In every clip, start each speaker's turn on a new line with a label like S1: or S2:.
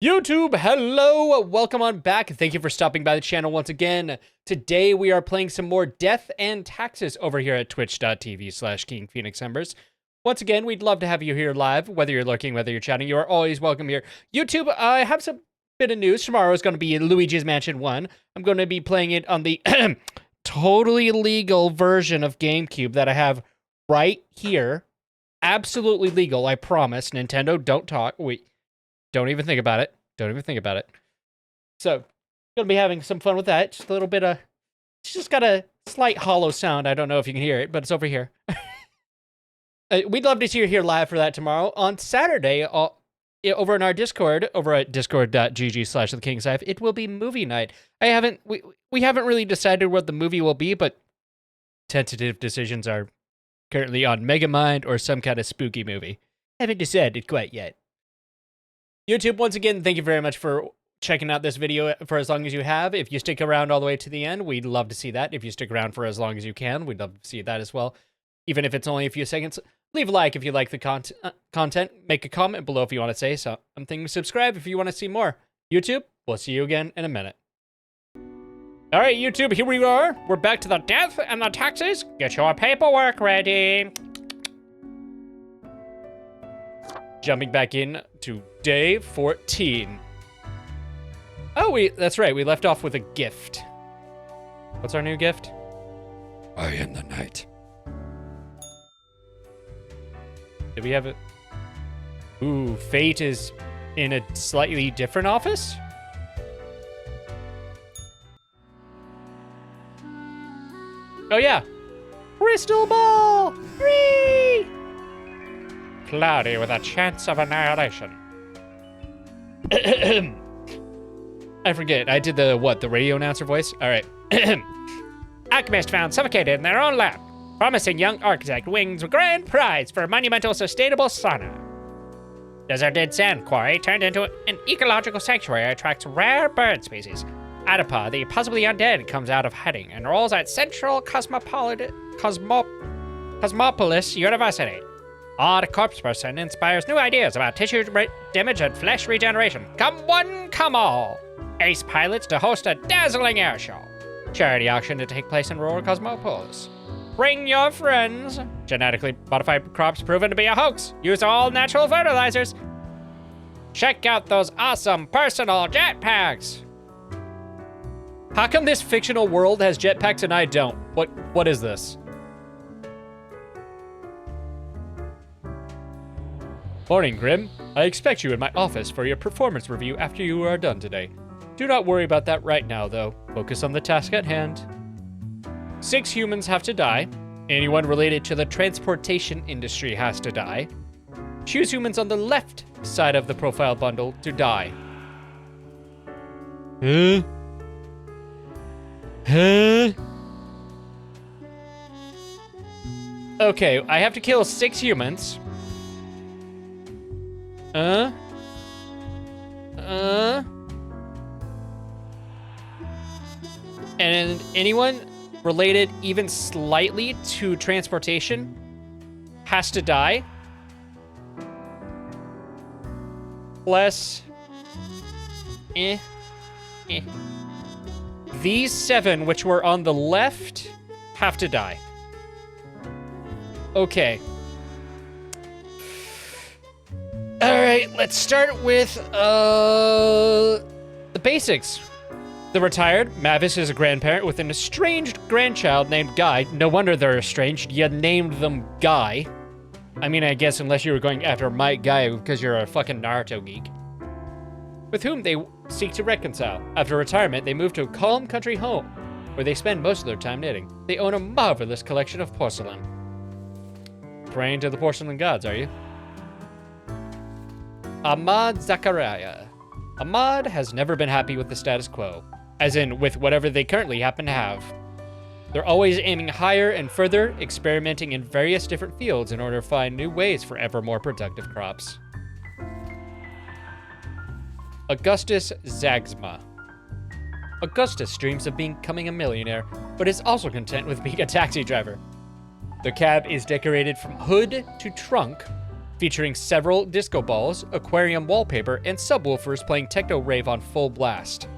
S1: YouTube, hello! Welcome on back. Thank you for stopping by the channel once again. Today we are playing some more Death and Taxes over here at twitch.tv/KingPhoenixEmbers. Once again, we'd love to have you here live, whether you're lurking, whether you're chatting, you are always welcome here. YouTube, I have some bit of news. Tomorrow is going to be Luigi's Mansion 1. I'm going to be playing it on the totally legal version of GameCube that I have right here. Absolutely legal, I promise. Nintendo, don't talk. Don't even think about it. Don't even think about it. So, gonna be having some fun with that. Just a little bit of... It's just got a slight hollow sound. I don't know if you can hear it, but it's over here. We'd love to see you here live for that tomorrow. On Saturday, over in our Discord, over at discord.gg/thekingsife, it will be movie night. We haven't really decided what the movie will be, but tentative decisions are currently on Megamind or some kind of spooky movie. Haven't decided quite yet. YouTube, once again, thank you very much for checking out this video for as long as you have. If you stick around all the way to the end, we'd love to see that. If you stick around for as long as you can, we'd love to see that as well. Even if it's only a few seconds, leave a like if you like the content. Make a comment below if you want to say something. Subscribe if you want to see more. YouTube, we'll see you again in a minute. All right, YouTube, here we are. We're back to the Death and the Taxes. Get your paperwork ready. Jumping back in to day 14. Oh, that's right. We left off with a gift. What's our new gift?
S2: I am the night.
S1: Did we have it? Ooh, Fate is in a slightly different office? Oh, yeah. Crystal Ball! Whee! Cloudy with a chance of annihilation. I forget. I did the radio announcer voice? All right. Alchemist found suffocated in their own lab. Promising young architect wins grand prize for monumental sustainable sauna. Deserted sand quarry turned into an ecological sanctuary attracts rare bird species. Adapa, the possibly undead, comes out of hiding and rolls at Central Cosmopolis University. Odd corpse person inspires new ideas about tissue damage and flesh regeneration. Come one, come all. Ace pilots to host a dazzling air show. Charity auction to take place in rural Cosmopolis. Bring your friends. Genetically modified crops proven to be a hoax. Use all natural fertilizers. Check out those awesome personal jetpacks. How come this fictional world has jetpacks and I don't? What is this? Morning, Grim. I expect you in my office for your performance review after you are done today. Do not worry about that right now, though. Focus on the task at hand. 6 humans have to die. Anyone related to the transportation industry has to die. Choose humans on the left side of the profile bundle to die. Okay, I have to kill 6 humans. And anyone related even slightly to transportation has to die. Plus, These 7, which were on the left, have to die. Okay. All right, let's start with the basics. The retired, Mavis is a grandparent with an estranged grandchild named Guy. No wonder they're estranged. You named them Guy. I mean, I guess unless you were going after Might Guy because you're a fucking Naruto geek. With whom they seek to reconcile. After retirement, they move to a calm country home where they spend most of their time knitting. They own a marvelous collection of porcelain. Praying to the porcelain gods, are you? Ahmad Zachariah. Ahmad has never been happy with the status quo, as in with whatever they currently happen to have. They're always aiming higher and further, experimenting in various different fields in order to find new ways for ever more productive crops. Augustus Zagsma. Augustus dreams of becoming a millionaire, but is also content with being a taxi driver. The cab is decorated from hood to trunk featuring several disco balls, aquarium wallpaper, and subwoofers playing techno rave on full blast.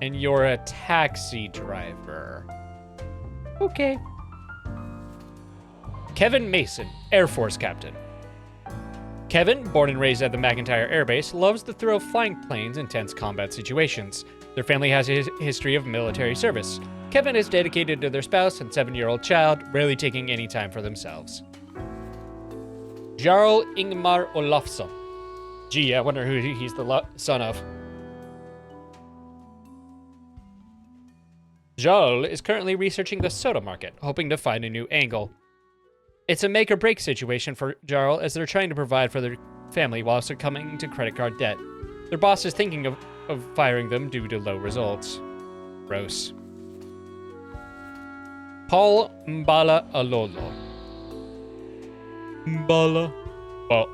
S1: And you're a taxi driver. Okay. Kevin Mason, Air Force Captain. Kevin, born and raised at the McIntyre Air Base, loves the thrill of flying planes in tense combat situations. Their family has a history of military service. Kevin is dedicated to their spouse and 7-year-old child, rarely taking any time for themselves. Jarl Ingmar Olafsson. Gee, I wonder who he's the son of. Jarl is currently researching the soda market, hoping to find a new angle. It's a make-or-break situation for Jarl as they're trying to provide for their family while succumbing to credit card debt. Their boss is thinking of firing them due to low results. Gross. Paul Mbala Alolo. Mbala. Well.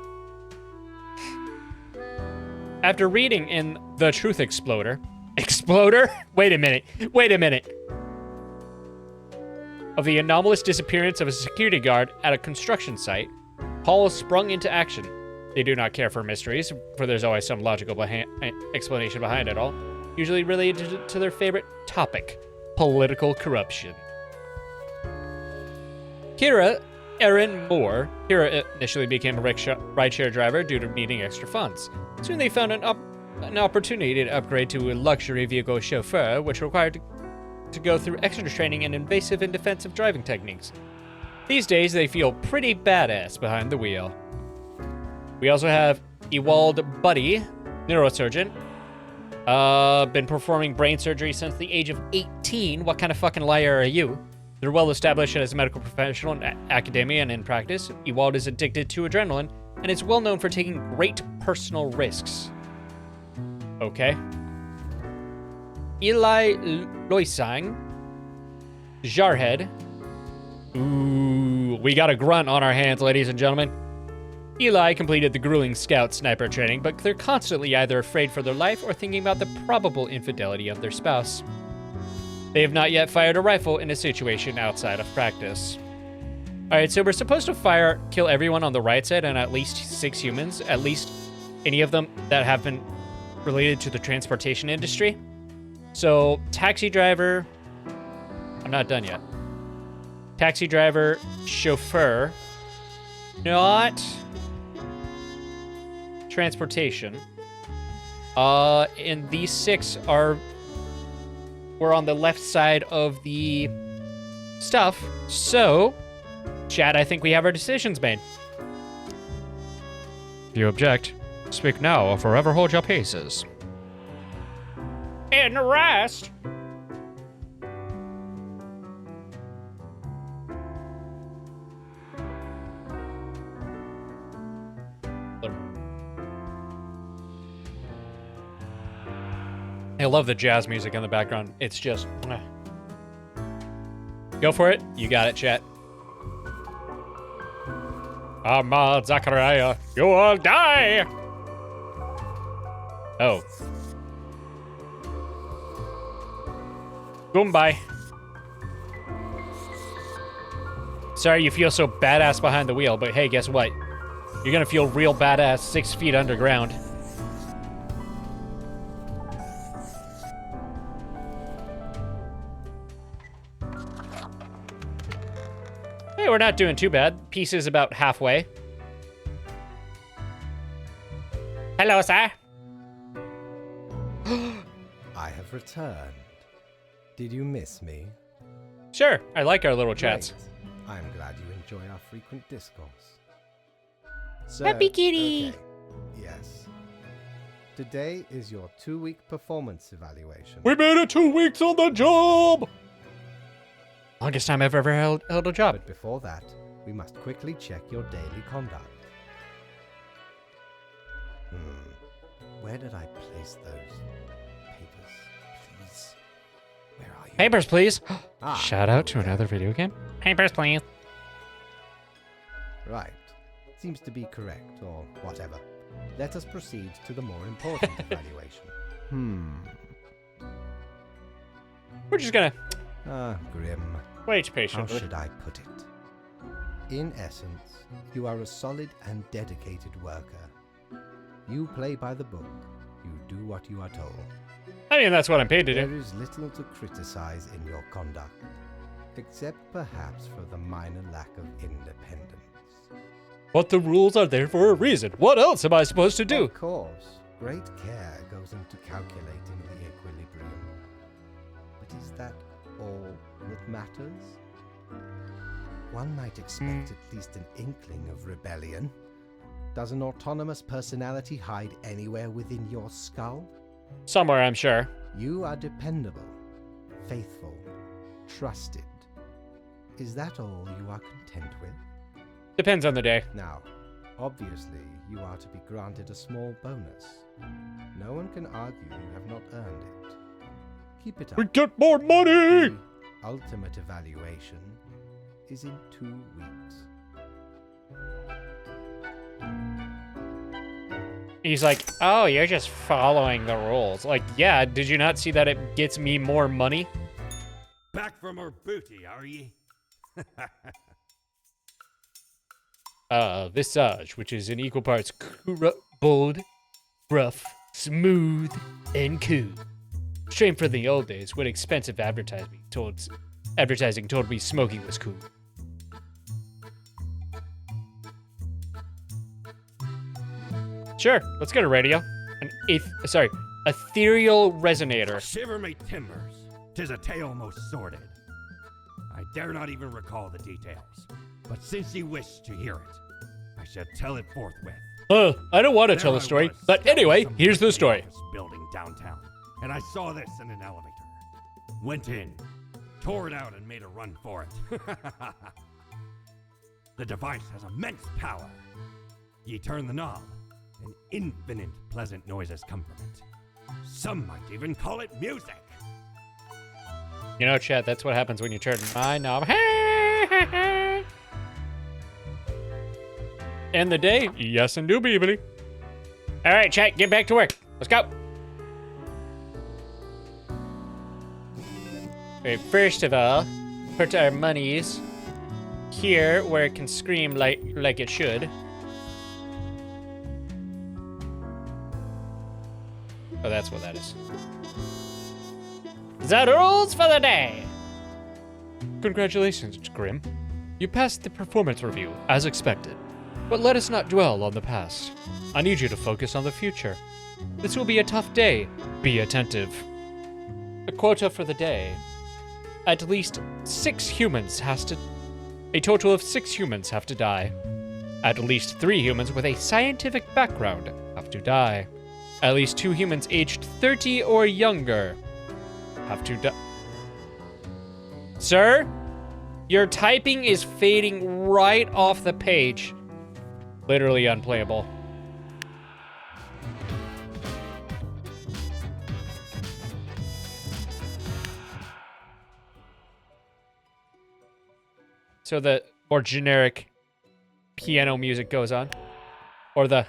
S1: After reading in The Truth Exploder... Exploder? Wait a minute. Of the anomalous disappearance of a security guard at a construction site, Paul sprung into action. They do not care for mysteries, for there's always some logical explanation behind it all, usually related to their favorite topic, political corruption. Kira Erin Moore. Kira initially became a rideshare driver due to needing extra funds. Soon they found an opportunity to upgrade to a luxury vehicle chauffeur, which required to go through extra training in invasive and defensive driving techniques. These days, they feel pretty badass behind the wheel. We also have Ewald Buddy, neurosurgeon. Been performing brain surgery since the age of 18. What kind of fucking liar are you? They're well established as a medical professional in academia and in practice. Ewald is addicted to adrenaline and is well known for taking great personal risks. Okay. Eli Loisang, Jarhead. Ooh, we got a grunt on our hands, ladies and gentlemen. Eli completed the grueling scout sniper training, but they're constantly either afraid for their life or thinking about the probable infidelity of their spouse. They have not yet fired a rifle in a situation outside of practice. Alright, so we're supposed to kill everyone on the right side and at least 6 humans, at least any of them that have been related to the transportation industry. So, taxi driver, I'm not done yet. Taxi driver, chauffeur, not transportation. And these 6 were on the left side of the stuff. So, Chad, I think we have our decisions made. If you object, speak now or forever hold your peaces. And the rest. I love the jazz music in the background. It's just... Go for it. You got it, chat. Ahmad Zachariah, you will die! Oh. Goombye. Sorry you feel so badass behind the wheel, but hey, guess what? You're gonna feel real badass 6 feet underground. Hey, we're not doing too bad. Peace is about halfway. Hello, sir.
S3: I have returned. Did you miss me?
S1: Sure, I like our little chats.
S3: Great. I'm glad you enjoy our frequent discourse. So,
S1: Happy kitty!
S3: Okay. Yes. Today is your 2-week performance evaluation.
S1: We made it 2 weeks on the job! Longest time I've ever held a job.
S3: But before that, we must quickly check your daily conduct. Where did I place those papers? Please. Where are you?
S1: Papers, please.
S3: Ah,
S1: Shout out to
S3: okay.
S1: another video game. Papers, please.
S3: Right. Seems to be correct, or whatever. Let us proceed to the more important evaluation.
S1: We're just gonna
S3: Ah, grim.
S1: wait
S3: How
S1: patiently.
S3: should I put it? In essence, you are a solid and dedicated worker. You play by the book. You do what you are told.
S1: I mean, that's what I'm paid to
S3: There
S1: do.
S3: is little to criticize in your conduct, except perhaps for the minor lack of independence.
S1: But the rules are there for a reason. What else am I supposed to do?
S3: Of course, great care goes into calculating the equilibrium. But is that all that matters? One might expect at least an inkling of rebellion. Does an autonomous personality hide anywhere within your skull?
S1: Somewhere, I'm sure.
S3: You are dependable, faithful, trusted. Is that all you are content with?
S1: Depends on the day.
S3: Now, obviously, you are to be granted a small bonus. No one can argue you have not earned it. Keep it up.
S1: We get more money!
S3: The ultimate evaluation is in 2 weeks.
S1: He's like, oh, you're just following the rules. Like, yeah, did you not see that it gets me more money?
S2: Back from our booty, are ye?
S1: Visage, which is in equal parts bold, rough, smooth, and cool. Straight from the old days when expensive advertising told me smoking was cool. Sure, let's get a radio. Ethereal resonator.
S2: Shiver me timbers. 'Tis a tale most sordid. I dare not even recall the details. But since ye wish to hear it, I shall tell it forthwith.
S1: I don't want to tell
S2: There
S1: the
S2: I
S1: story,
S2: was,
S1: but
S2: stuck in
S1: anyway,
S2: some
S1: here's the
S2: rickety
S1: story.
S2: office building downtown, and I saw this in an elevator. Went in, tore it out, and made a run for it. The device has immense power. Ye turn the knob, and infinite pleasant noises come from it. Some might even call it music.
S1: You know, Chad, that's what happens when you turn my knob. End the day? Yes, indubitably. All right, Chad, get back to work. Let's go. Okay, first of all, put our monies here where it can scream like it should. Oh, that's what that is. The rules for the day. Congratulations, Grim. You passed the performance review, as expected. But let us not dwell on the past. I need you to focus on the future. This will be a tough day. Be attentive. The quota for the day. At least 6 humans a total of 6 humans have to die. At least 3 humans with a scientific background have to die. At least 2 humans aged 30 or younger have to die. Sir, your typing is fading right off the page. Literally unplayable. So the more generic piano music goes on. Or the...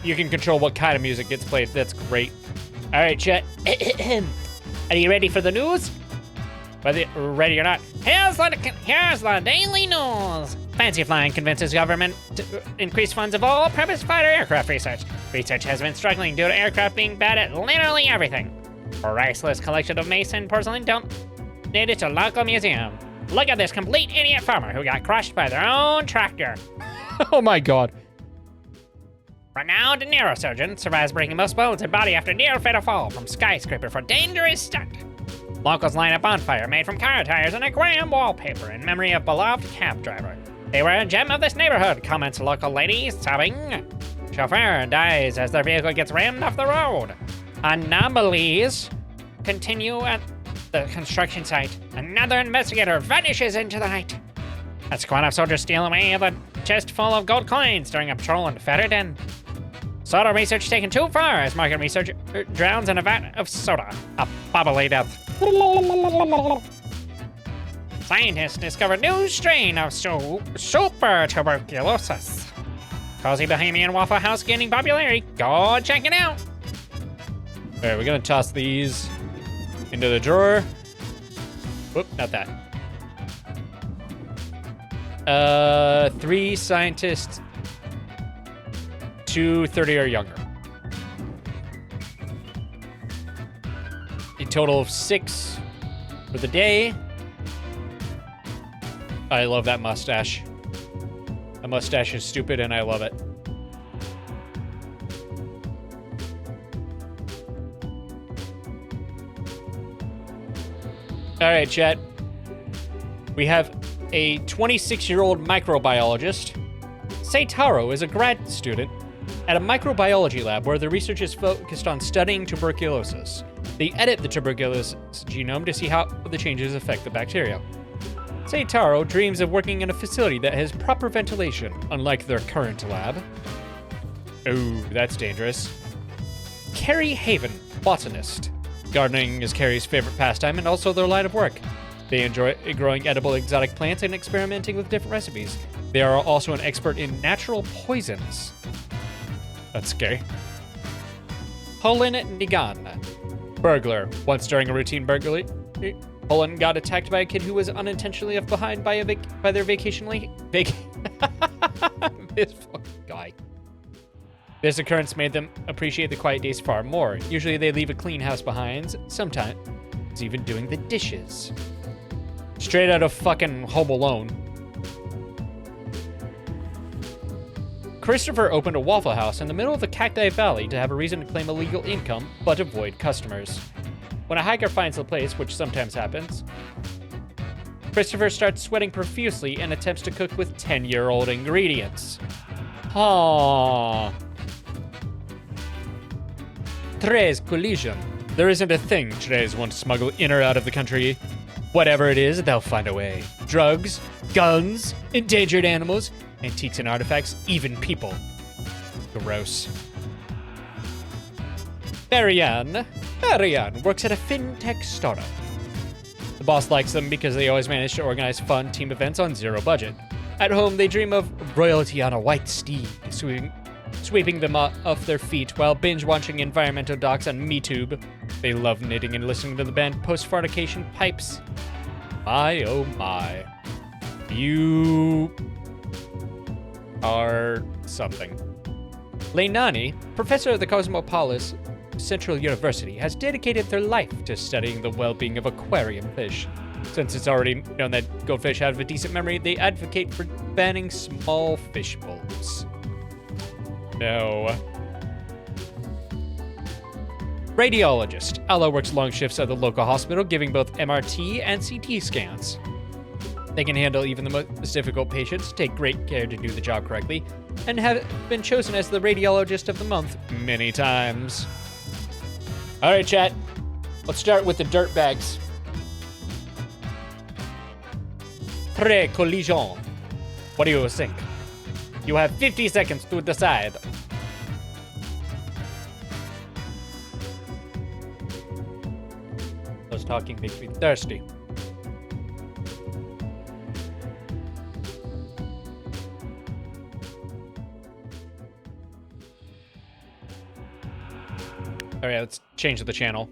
S1: You can control what kind of music gets played. That's great. All right, chat. Are you ready for the news? Whether ready or not, here's the daily news. Fancy Flying convinces government to increase funds of all-purpose fighter aircraft research. Research has been struggling due to aircraft being bad at literally everything. Priceless collection of Mason porcelain donated to local museum. Look at this complete idiot farmer who got crushed by their own tractor. Oh my god. Renowned neurosurgeon survives breaking most bones and body after near-fatal fall from skyscraper for dangerous stunt. Locals line a bonfire made from car tires and a Graham wallpaper in memory of beloved cab driver. They were a gem of this neighborhood, comments local lady, sobbing. Chauffeur dies as their vehicle gets rammed off the road. Anomalies continue at the construction site. Another investigator vanishes into the night. A squad of soldiers steal away the chest full of gold coins during a patrol in Ferryden. Soda research taken too far as market research drowns in a vat of soda. A bubbly death. Scientists discover new strain of super tuberculosis. Cozy Bohemian Waffle House gaining popularity. Go check it out. All right, we're gonna toss these into the drawer. Whoop, not that. 3 scientists, 2 30 or younger. A total of 6 for the day. I love that mustache. The mustache is stupid and I love it. All right, chat. We have a 26-year-old microbiologist. Seitaro is a grad student at a microbiology lab where the research is focused on studying tuberculosis. They edit the tuberculosis genome to see how the changes affect the bacteria. Seitaro dreams of working in a facility that has proper ventilation, unlike their current lab. Oh, that's dangerous. Carrie Haven, botanist. Gardening is Carrie's favorite pastime and also their line of work. They enjoy growing edible exotic plants and experimenting with different recipes. They are also an expert in natural poisons. That's scary. Poland Nigan, burglar. Once during a routine burglary, Poland got attacked by a kid who was unintentionally left behind by their vacation This fucking guy. This occurrence made them appreciate the quiet days far more. Usually they leave a clean house behind, sometimes even doing the dishes. Straight out of fucking Home Alone. Christopher opened a Waffle House in the middle of the Cacti Valley to have a reason to claim illegal income, but avoid customers. When a hiker finds the place, which sometimes happens, Christopher starts sweating profusely and attempts to cook with 10-year-old ingredients. Aww. Tres collision. There isn't a thing Tres won't smuggle in or out of the country. Whatever it is, they'll find a way. Drugs, guns, endangered animals, antiques and artifacts, even people. Gross. Ariane works at a fintech startup. The boss likes them because they always manage to organize fun team events on zero budget. At home, they dream of royalty on a white steed, sweeping them off their feet while binge-watching environmental docs on MeTube. They love knitting and listening to the band Post-Fornication Pipes. My, oh my. You are something. Leinani, professor at the Cosmopolis Central University, has dedicated their life to studying the well-being of aquarium fish. Since it's already known that goldfish have a decent memory, they advocate for banning small fish bowls. No. Radiologist. Ella works long shifts at the local hospital, giving both MRT and CT scans. They can handle even the most difficult patients, take great care to do the job correctly, and have been chosen as the radiologist of the month many times. All right, chat. Let's start with the dirt bags. Pre-collision. What do you think? You have 50 seconds to decide. Those talking makes me thirsty. All right, let's change the channel.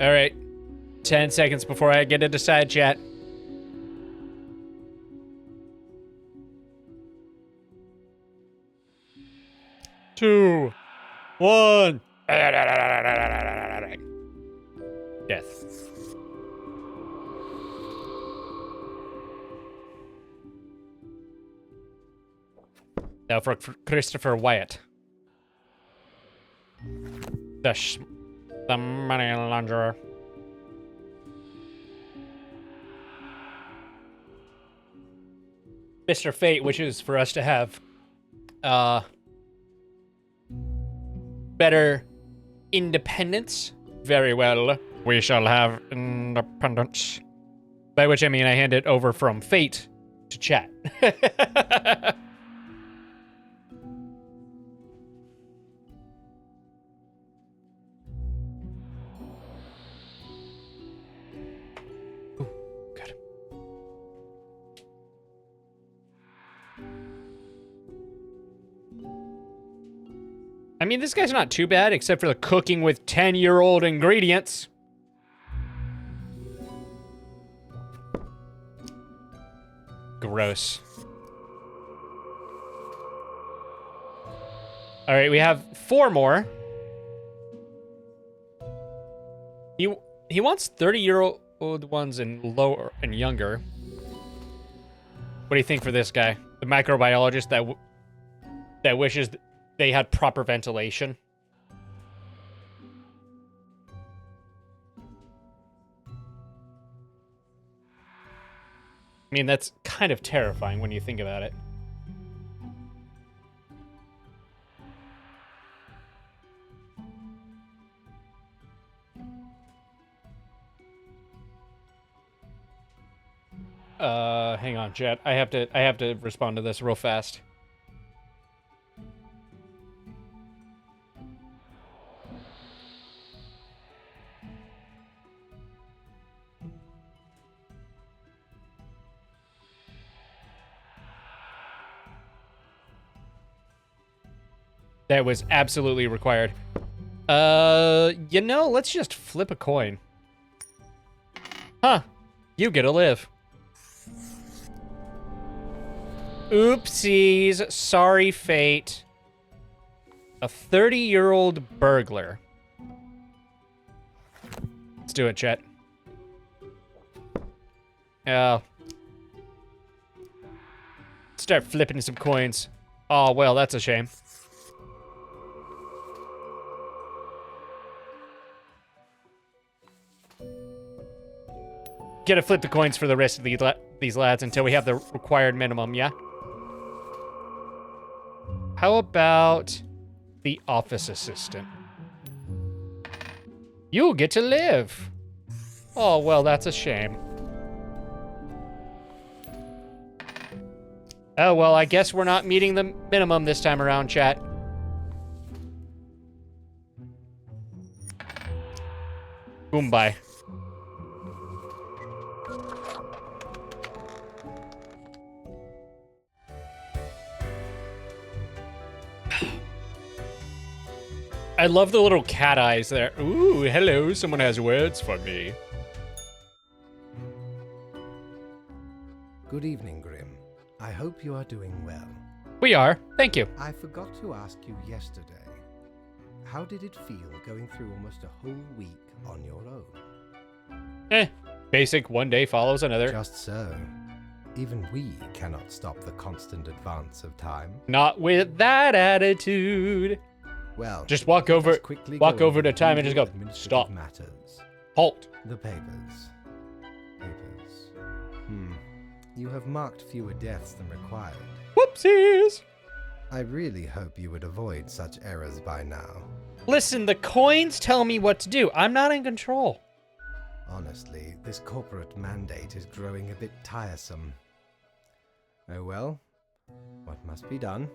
S1: All right, 10 seconds before I get to decide, chat. Two, one. Death. Now for Christopher Wyatt. The money launderer. Mr. Fate wishes for us to have better independence. Very well. We shall have independence. By which I mean I hand it over from Fate to chat. I mean, this guy's not too bad, except for the cooking with 10-year-old ingredients. Gross. All right, we have 4 more. He wants 30-year-old ones and lower and younger. What do you think for this guy? The microbiologist that wishes they had proper ventilation. I mean, that's kind of terrifying when you think about it. Hang on, chat. I have to respond to this real fast. That was absolutely required. You know, let's just flip a coin. Huh. You get to live. Oopsies. Sorry, fate. A 30-year-old burglar. Let's do it, chat. Yeah. Start flipping some coins. Oh, well, that's a shame. Gotta flip the coins for the rest of these lads until we have the required minimum, yeah? How about the office assistant? You'll get to live. Oh, well, that's a shame. Oh, well, I guess we're not meeting the minimum this time around, chat. Goombye. I love the little cat eyes there. Ooh, hello, someone has words for me.
S3: Good evening, Grim. I hope you are doing well.
S1: We are. Thank you.
S3: I forgot to ask you yesterday. How did it feel going through almost a whole week on your own?
S1: Basic, one day follows another.
S3: Just so. Even we cannot stop the constant advance of time.
S1: Not with that attitude.
S3: Well,
S1: Just walk over to time and just go,
S3: administrative
S1: stop.
S3: Matters.
S1: Halt.
S3: The papers. Papers. You have marked fewer deaths than required.
S1: Whoopsies.
S3: I really hope you would avoid such errors by now.
S1: Listen, the coins tell me what to do. I'm not in control.
S3: Honestly, this corporate mandate is growing a bit tiresome. Oh well, what must be done?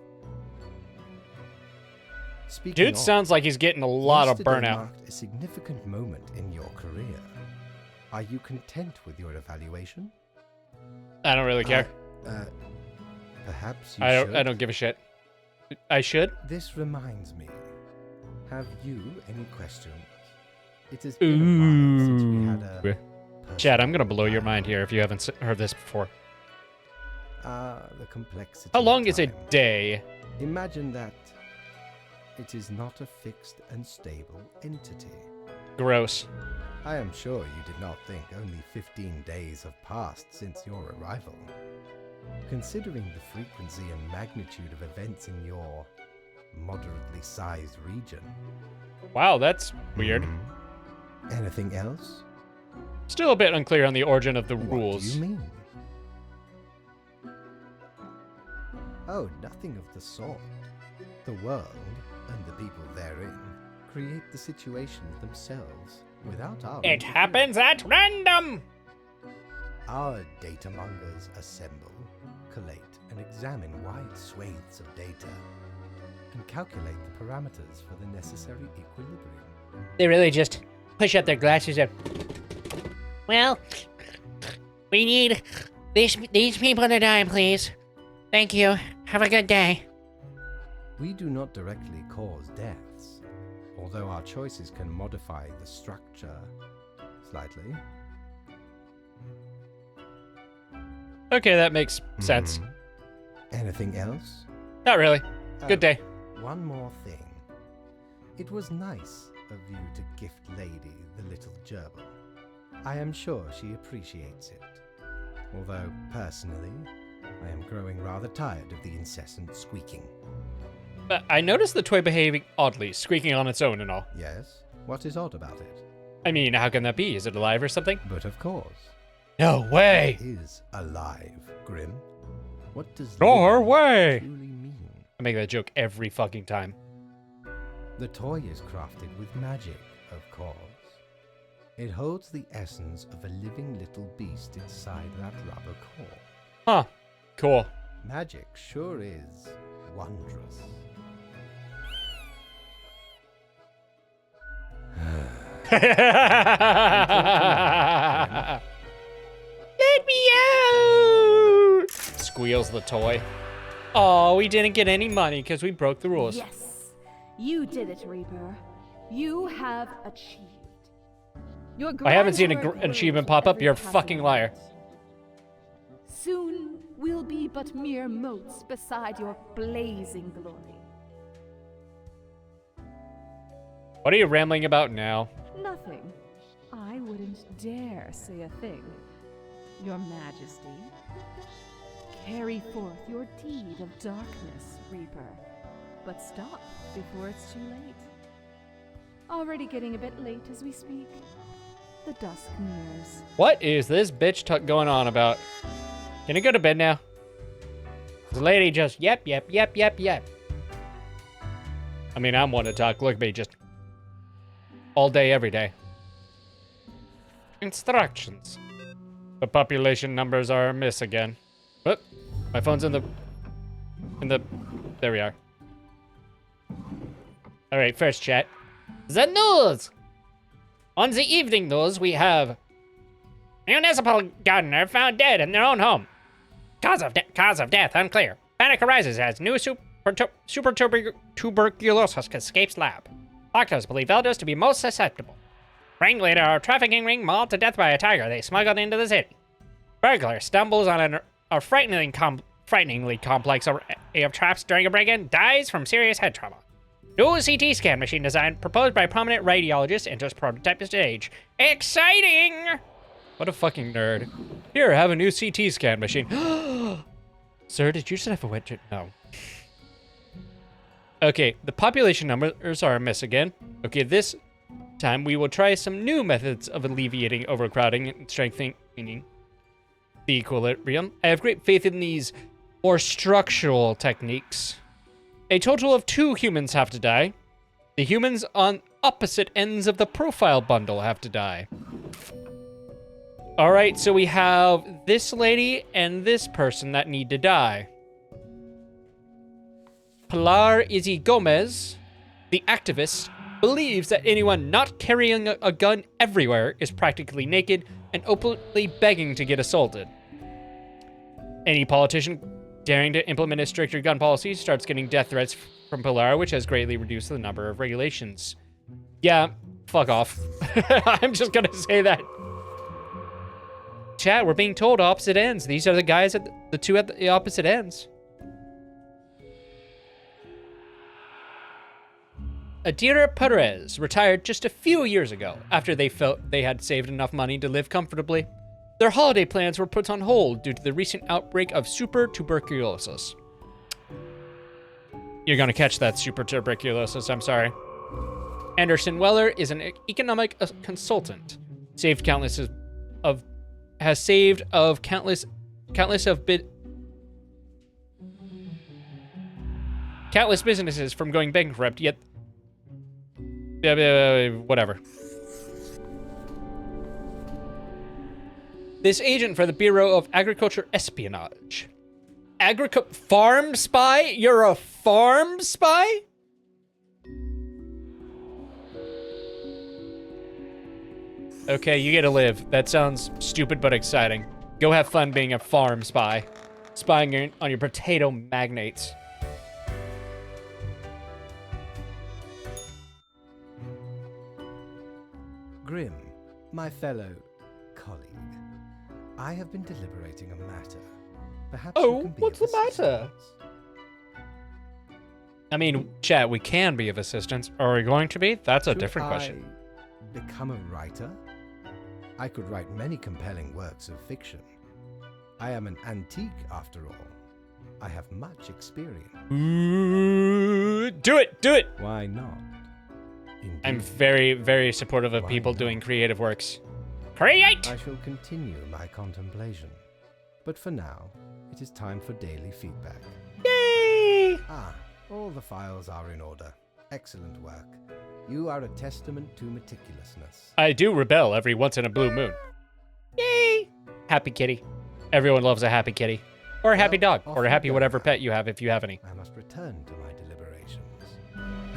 S3: Speaking
S1: Dude
S3: of,
S1: sounds like he's getting a lot of
S3: yesterday
S1: burnout.
S3: marked a significant moment in your career. Are you content with your evaluation?
S1: I don't really care.
S3: Perhaps you should.
S1: I don't give a shit. I should?
S3: This reminds me. Have you any questions? It has been a while since we had a
S1: Chad, I'm gonna blow your mind here if you haven't heard this before.
S3: The complexity.
S1: How
S3: of
S1: long is a
S3: time.
S1: day?
S3: Imagine that it is not a fixed and stable entity.
S1: Gross.
S3: I am sure you did not think only 15 days have passed since your arrival. Considering the frequency and magnitude of events in your moderately sized region.
S1: Wow, that's weird.
S3: Anything else?
S1: Still a bit unclear on the origin of the
S3: What
S1: rules.
S3: do you mean? Oh, nothing of the sort. The world, and the people therein, create the situations themselves without our
S1: It happens at random!
S3: Our data mongers assemble, collate, and examine wide swathes of data, and calculate the parameters for the necessary equilibrium.
S1: They really just push up their glasses and...
S4: Well, we need these people to die, please. Thank you. Have a good day.
S3: We do not directly cause deaths, although our choices can modify the structure slightly.
S1: Okay, that makes sense.
S3: Anything else?
S1: Not really. Good day.
S3: One more thing. It was nice of you to gift Lady the little gerbil. I am sure she appreciates it. Although, personally, I am growing rather tired of the incessant squeaking.
S1: But I noticed the toy behaving oddly, squeaking on its own and all.
S3: Yes? What is odd about it?
S1: I mean, how can that be? Is it alive or something?
S3: But of course.
S1: No way!
S3: It is alive, Grim. What does
S1: No
S3: living
S1: way!
S3: truly mean?
S1: I make that joke every fucking time.
S3: The toy is crafted with magic, of course. It holds the essence of a living little beast inside that rubber core.
S1: Huh. Cool.
S3: Magic sure is wondrous.
S1: Let me out! Squeals the toy. Oh, we didn't get any money because we broke the rules.
S5: Yes, you did it, Reaper. You have achieved. Your
S1: I haven't seen
S5: grand
S1: an
S5: work
S1: achievement
S5: grows
S1: pop up.
S5: with
S1: You're a
S5: every
S1: fucking
S5: passing
S1: liar.
S5: moment. Soon we'll be but mere motes beside your blazing glory.
S1: What are you rambling about now?
S5: Nothing. I wouldn't dare say a thing. Your Majesty. Carry forth your deed of darkness, Reaper. But stop before it's too late. Already getting a bit late as we speak. The dusk nears.
S1: What is this bitch going on about? Can I go to bed now? The lady just yep. I mean, I'm one to talk. Look at me, just all day, every day. Instructions. The population numbers are amiss again. Whoop. My phone's in the... There we are. Alright, first chat. The news! On the evening news, we have... Municipal gardener found dead in their own home. Cause of death unclear. Panic arises as new tuberculosis escapes lab. Doctors believe elders to be most susceptible. Ringleader of trafficking ring mauled to death by a tiger they smuggled into the city. Burglar stumbles on a frighteningly complex array of traps during a break-in, dies from serious head trauma. New CT scan machine design proposed by prominent radiologist enters prototype stage. Exciting! What a fucking nerd. Here, have a new CT scan machine. Sir, did you just have a wet trip? No. Okay, the population numbers are amiss again. Okay, this time we will try some new methods of alleviating overcrowding and strengthening the equilibrium. I have great faith in these more structural techniques. A total of 2 humans have to die. The humans on opposite ends of the profile bundle have to die. All right, so we have this lady and this person that need to die. Pilar Izzy Gomez, the activist, believes that anyone not carrying a gun everywhere is practically naked and openly begging to get assaulted. Any politician daring to implement a stricter gun policy starts getting death threats from Pilar, which has greatly reduced the number of regulations. Yeah, fuck off. I'm just gonna say that. Chat, we're being told opposite ends. These are the guys at the two at the opposite ends. Adira Perez retired just a few years ago after they felt they had saved enough money to live comfortably. Their holiday plans were put on hold due to the recent outbreak of super tuberculosis. You're gonna catch that super tuberculosis, I'm sorry. Anderson Weller is an economic consultant. Has saved countless businesses from going bankrupt, yet whatever. This agent for the Bureau of Agriculture Espionage. Farm spy? You're a farm spy? Okay, you get to live. That sounds stupid but exciting. Go have fun being a farm spy. Spying on your potato magnates.
S3: Grimm, my fellow colleague, I have been deliberating a matter. Perhaps you
S1: Oh,
S3: can be
S1: what's
S3: of
S1: the matter?
S3: assistance.
S1: I mean, chat, we can be of assistance. Are we going to be? That's a
S3: Should
S1: different question.
S3: I become a writer? I could write many compelling works of fiction. I am an antique, after all. I have much experience.
S1: Ooh, do it! Do it!
S3: Why not? Indeed.
S1: I'm very, very supportive of
S3: Why
S1: people
S3: not?
S1: doing creative works.
S4: Create!
S3: I shall continue my contemplation. But for now, it is time for daily feedback.
S1: Yay!
S3: Ah, all the files are in order. Excellent work. You are a testament to meticulousness.
S1: I do rebel every once in a blue moon. Yay! Happy kitty. Everyone loves a happy kitty. Or a happy
S3: Well,
S1: dog.
S3: off
S1: Or a
S3: you
S1: happy
S3: go
S1: whatever
S3: now.
S1: pet you have if you have any.
S3: I must return to my deliberations.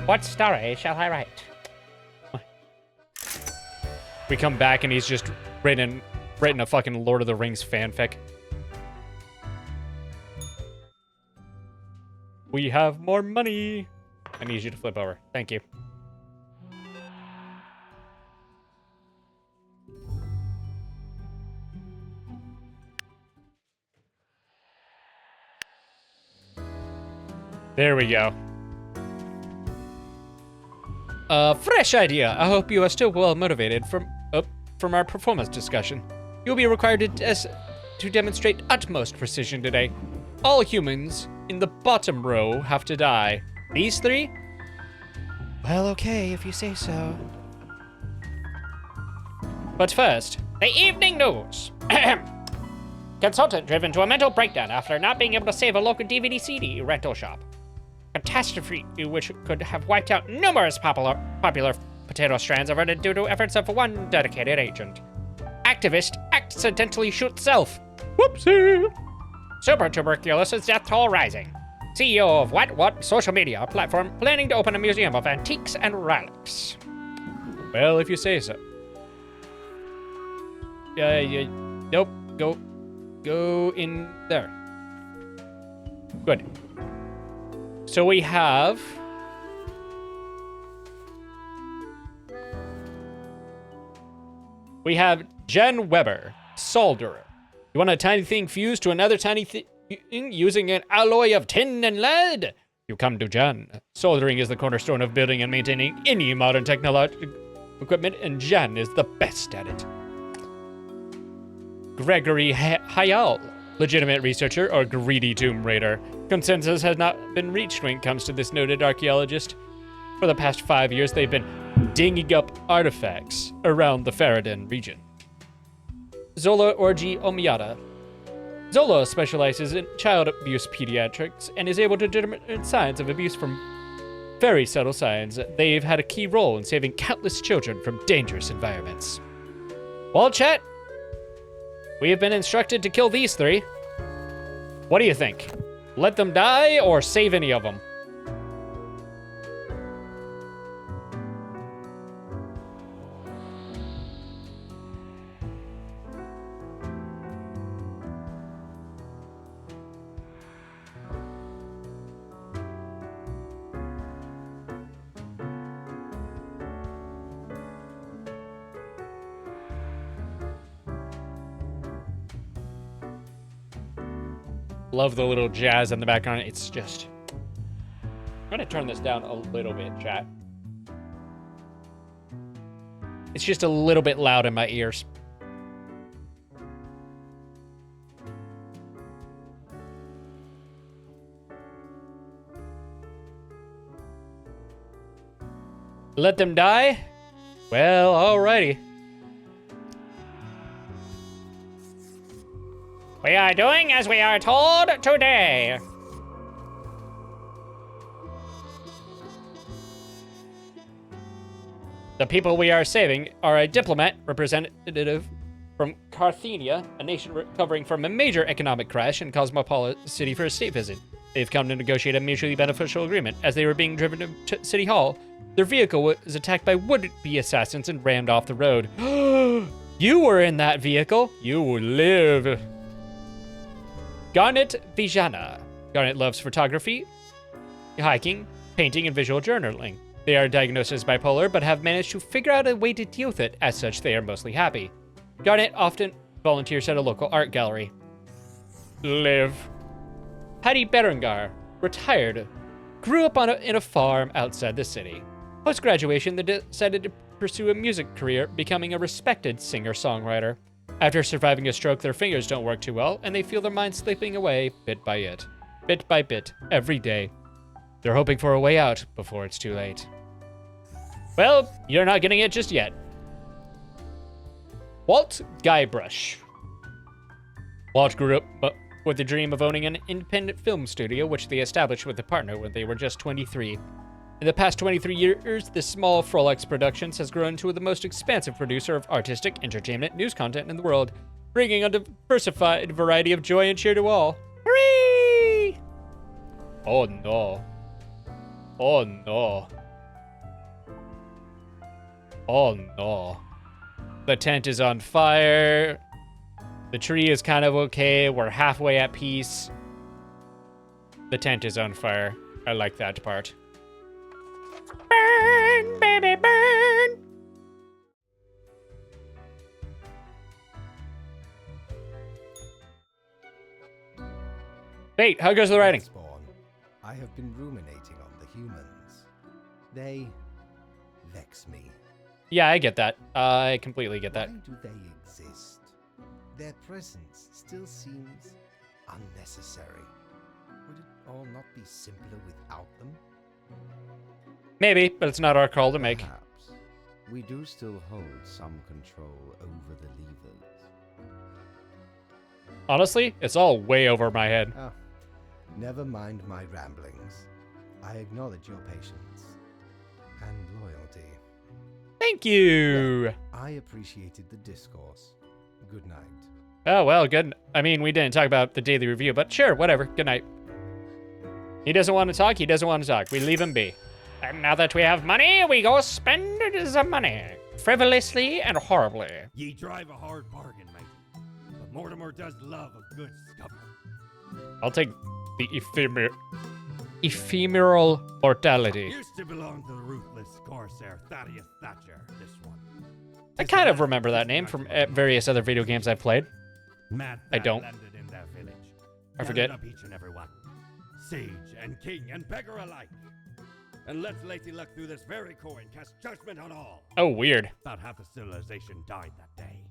S4: What story shall I write?
S1: We come back and he's just written a fucking Lord of the Rings fanfic. We have more money. I need you to flip over. Thank you. There we go. Fresh idea. I hope you are still well motivated from our performance discussion. You'll be required to demonstrate utmost precision today. All humans in the bottom row have to die. These three? Well, okay, if you say so. But first,
S4: The evening news. Consultant driven to a mental breakdown after not being able to save a local DVD CD rental shop. Catastrophe which could have wiped out numerous popular potato strands averted due to efforts of one dedicated agent. Activist accidentally shoots self.
S1: whoopsie.
S4: Super tuberculosis death toll rising. CEO of what social media platform planning to open a museum of antiques and relics.
S1: Well, if you say so. Nope. Go in there. Good. So we have Jen Weber, solderer. You want a tiny thing fused to another tiny thing using an alloy of tin and lead? You come to Jen. Soldering is the cornerstone of building and maintaining any modern technological equipment, and Jen is the best at it. Gregory Hayal, legitimate researcher or greedy tomb raider. Consensus has not been reached when it comes to this noted archaeologist. For the past 5 years, they've been dinging up artifacts around the Faradin region. Zola Orji Omiyata. Zola specializes in child abuse pediatrics and is able to determine signs of abuse from very subtle signs. They've had a key role in saving countless children from dangerous environments. Well, chat, we have been instructed to kill these three. What do you think? Let them die or save any of them? Love the little jazz in the background. It's just... I'm gonna turn this down a little bit, chat. It's just a little bit loud in my ears. Let them die? Well, alrighty.
S4: We are doing as we are told today.
S1: The people we are saving are a diplomat representative from Carthenia, a nation recovering from a major economic crash and cosmopolitan city for a state visit. They've come to negotiate a mutually beneficial agreement. As they were being driven to City Hall, their vehicle was attacked by would-be assassins and rammed off the road. You were in that vehicle. You live. Garnet Vijana. Garnet loves photography, hiking, painting, and visual journaling. They are diagnosed as bipolar, but have managed to figure out a way to deal with it. As such, they are mostly happy. Garnet often volunteers at a local art gallery. Live. Patty Berengar, retired, grew up in a farm outside the city. Post-graduation, they decided to pursue a music career, becoming a respected singer-songwriter. After surviving a stroke, their fingers don't work too well, and they feel their minds slipping away bit by bit, every day. They're hoping for a way out before it's too late. Well, you're not getting it just yet. Walt Guybrush. Walt grew up with the dream of owning an independent film studio, which they established with a partner when they were just 23. In the past 23 years, the small Frolix Productions has grown to the most expansive producer of artistic, entertainment, news content in the world, bringing a diversified variety of joy and cheer to all. Hooray! Oh no. Oh no. Oh no. The tent is on fire. The tree is kind of okay. We're halfway at peace. The tent is on fire. I like that part. Burn, baby, burn! Wait, how goes the writing?
S3: Spawn, I have been ruminating on the humans. They vex me.
S1: Yeah, I get that. I completely get that.
S3: Why do they exist? Their presence still seems unnecessary. Would it all not be simpler without them?
S1: Maybe, but it's not our call to make.
S3: Perhaps. We do still hold some control over the levers.
S1: Honestly, it's all way over my head.
S3: Ah, never mind my ramblings. I acknowledge your patience and loyalty.
S1: Thank you!
S3: I appreciated the discourse. Good night.
S1: Oh, well, good. I mean, we didn't talk about the daily review, but sure, whatever. Good night. He doesn't want to talk, he doesn't want to talk. We leave him be.
S4: And now that we have money, we go spend the money. Frivolously and horribly.
S2: Ye drive a hard bargain, mate. But Mortimer does love a good scupper.
S1: I'll take the ephemeral mortality.
S2: Used to belong to the ruthless Corsair Thaddeus Thatcher, this one.
S1: I kind of remember that name from various other video games I've played.
S2: Mad
S1: I don't.
S2: landed in their village.
S1: I forget.
S2: Gathered up each and every one. Sage and king and beggar alike. And let's Lady Luck through this very coin cast judgment on all.
S1: Oh, weird.
S2: About half the civilization died that day.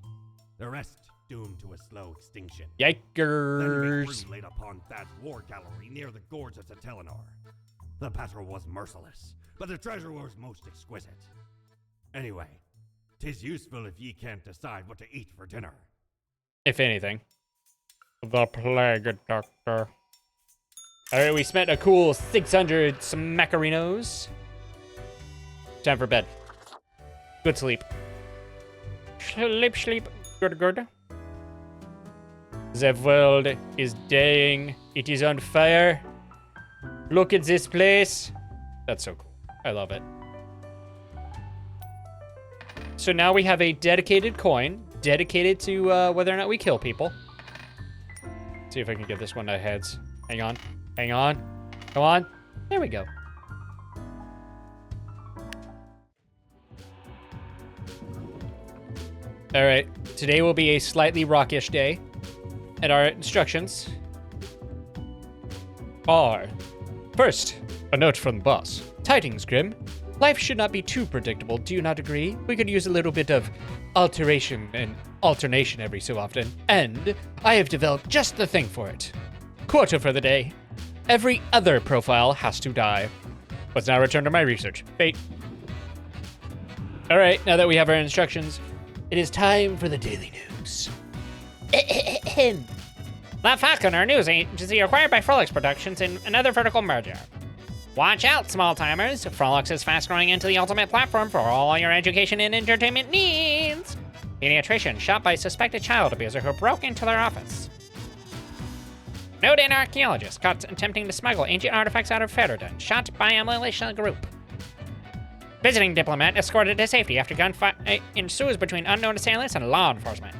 S2: The rest doomed to a slow extinction. Then big
S1: Yikers.
S2: crew laid upon Thad's war gallery near the gorge of Telenor. The battle was merciless, but the treasure was most exquisite. Anyway, 'tis useful if ye can't decide what to eat for dinner.
S1: If anything. The Plague Doctor. Alright, we spent a cool 600 smackerinos. Time for bed. Good sleep.
S4: Sleep, sleep. Good, good.
S1: The world is dying. It is on fire. Look at this place. That's so cool. I love it. So now we have a dedicated coin, dedicated to whether or not we kill people. Let's see if I can get this one to heads. Hang on. Hang on. Come on. There we go. All right. Today will be a slightly rockish day. And our instructions are: first, a note from the boss. Tidings, Grim. Life should not be too predictable, do you not agree? We could use a little bit of alteration and alternation every so often. And I have developed just the thing for it. Quota for the day: every other profile has to die. Let's now return to my research. Fate. All right, now that we have our instructions, it is time for the daily news.
S4: The Falconer news agency acquired by Frolix Productions in another vertical merger. Watch out, small timers. Frolix is fast growing into the ultimate platform for all your education and entertainment needs. Pediatrician shot by suspected child abuser who broke into their office. Noted archaeologist caught attempting to smuggle ancient artifacts out of Ferrodon, shot by a militia group. Visiting diplomat escorted to safety after gunfight ensues between unknown assailants and law enforcement.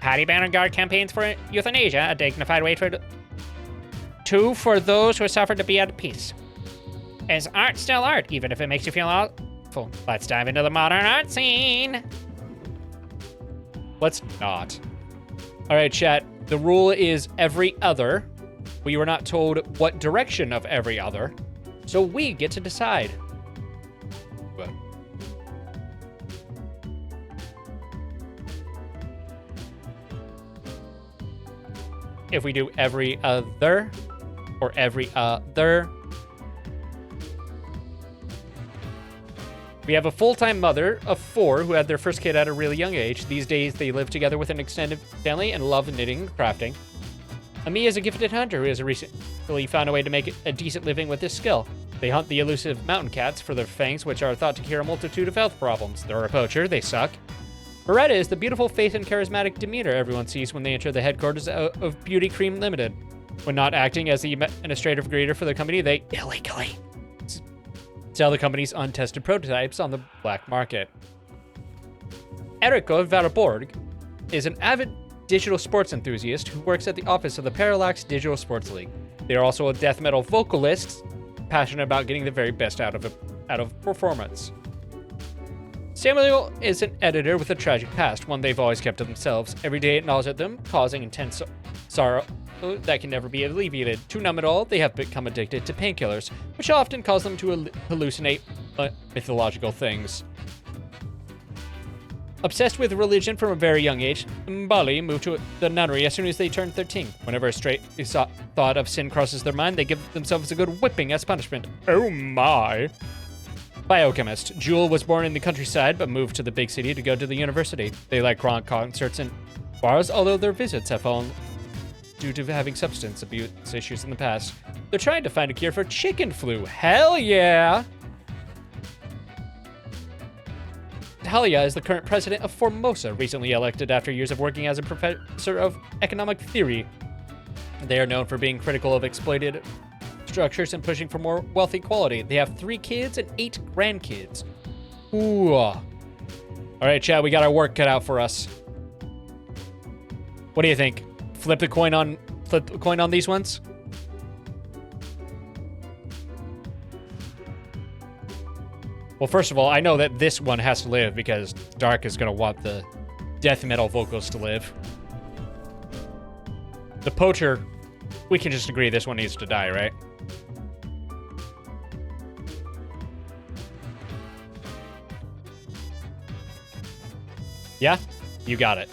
S4: Patty Berengar campaigns for euthanasia, a dignified way for those who suffered to be at peace. Is art still art, even if it makes you feel awful? Let's dive into the modern art scene.
S1: Let's not. All right, chat. The rule is every other. We were not told what direction of every other, so we get to decide. But if we do every other or every other. We have a full-time mother of 4 who had their first kid at a really young age. These days, they live together with an extended family and love knitting and crafting. Ami is a gifted hunter who has recently found a way to make a decent living with this skill. They hunt the elusive mountain cats for their fangs, which are thought to cure a multitude of health problems. They're a poacher, they suck. Beretta is the beautiful faith and charismatic demeanor everyone sees when they enter the headquarters of Beauty Cream Limited. When not acting as the administrative greeter for the company, they illegally sell the company's untested prototypes on the black market. Eriko Varaborg is an avid digital sports enthusiast who works at the office of the Parallax Digital Sports League. They are also a death metal vocalist, passionate about getting the very best out of performance. Samuel is an editor with a tragic past, one they've always kept to themselves. Every day it gnaws at them, causing intense sorrow that can never be alleviated. To numb it all, they have become addicted to painkillers, which often cause them to hallucinate mythological things. Obsessed with religion from a very young age, Mbali moved to the nunnery as soon as they turned 13. Whenever a stray thought of sin crosses their mind, they give themselves a good whipping as punishment. Oh my! Biochemist. Jewel was born in the countryside, but moved to the big city to go to the university. They like rock concerts and bars, although their visits have fallen due to having substance abuse issues in the past. They're trying to find a cure for chicken flu. Hell yeah! Talia is the current president of Formosa, recently elected after years of working as a professor of economic theory. They are known for being critical of exploited structures and pushing for more wealth equality. They have 3 kids and 8 grandkids. Ooh. All right, Chad, we got our work cut out for us. What do you think? Flip the coin on these ones? Well, first of all, I know that this one has to live because Dark is going to want the death metal vocals to live. The poacher, we can just agree this one needs to die, right? Yeah? You got it.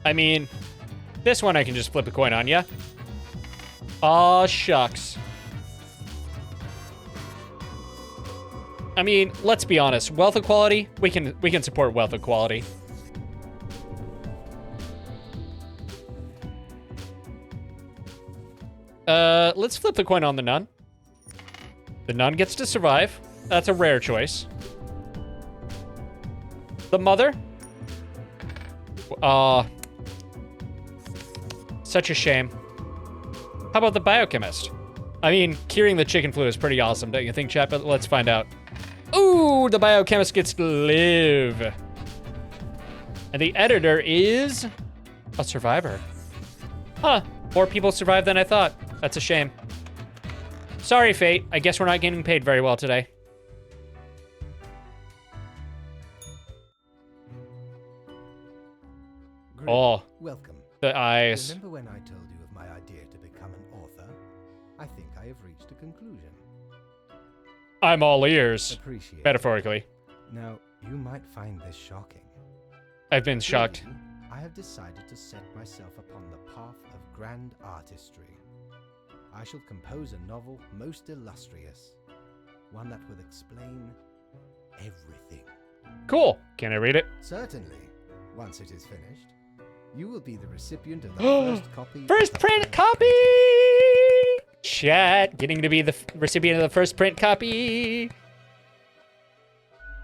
S1: I mean, this one I can just flip a coin on, yeah? Aw, shucks. I mean, let's be honest. Wealth equality, we can support wealth equality. Let's flip the coin on the nun. The nun gets to survive. That's a rare choice. The mother. Such a shame. How about the biochemist? I mean, curing the chicken flu is pretty awesome, don't you think, chat? But let's find out. Ooh, the biochemist gets to live. And the editor is a survivor. Huh, more people survived than I thought. That's a shame. Sorry, Fate. I guess we're not getting paid very well today.
S3: Great.
S1: Oh,
S3: Welcome.
S1: the eyes.
S3: Remember when I told you of my idea to become an author? I think I have reached a conclusion.
S1: I'm all ears.
S3: Appreciate
S1: Metaphorically.
S3: it. Now, you might find this shocking.
S1: I've been shocked.
S3: Really, I have decided to set myself upon the path of grand artistry. I shall compose a novel most illustrious, one that will explain everything.
S1: Cool. Can I read it?
S3: Certainly, once it is finished, you will be the recipient of the first copy.
S1: First
S3: of
S1: print copy! Chat, getting to be the recipient of the first print copy.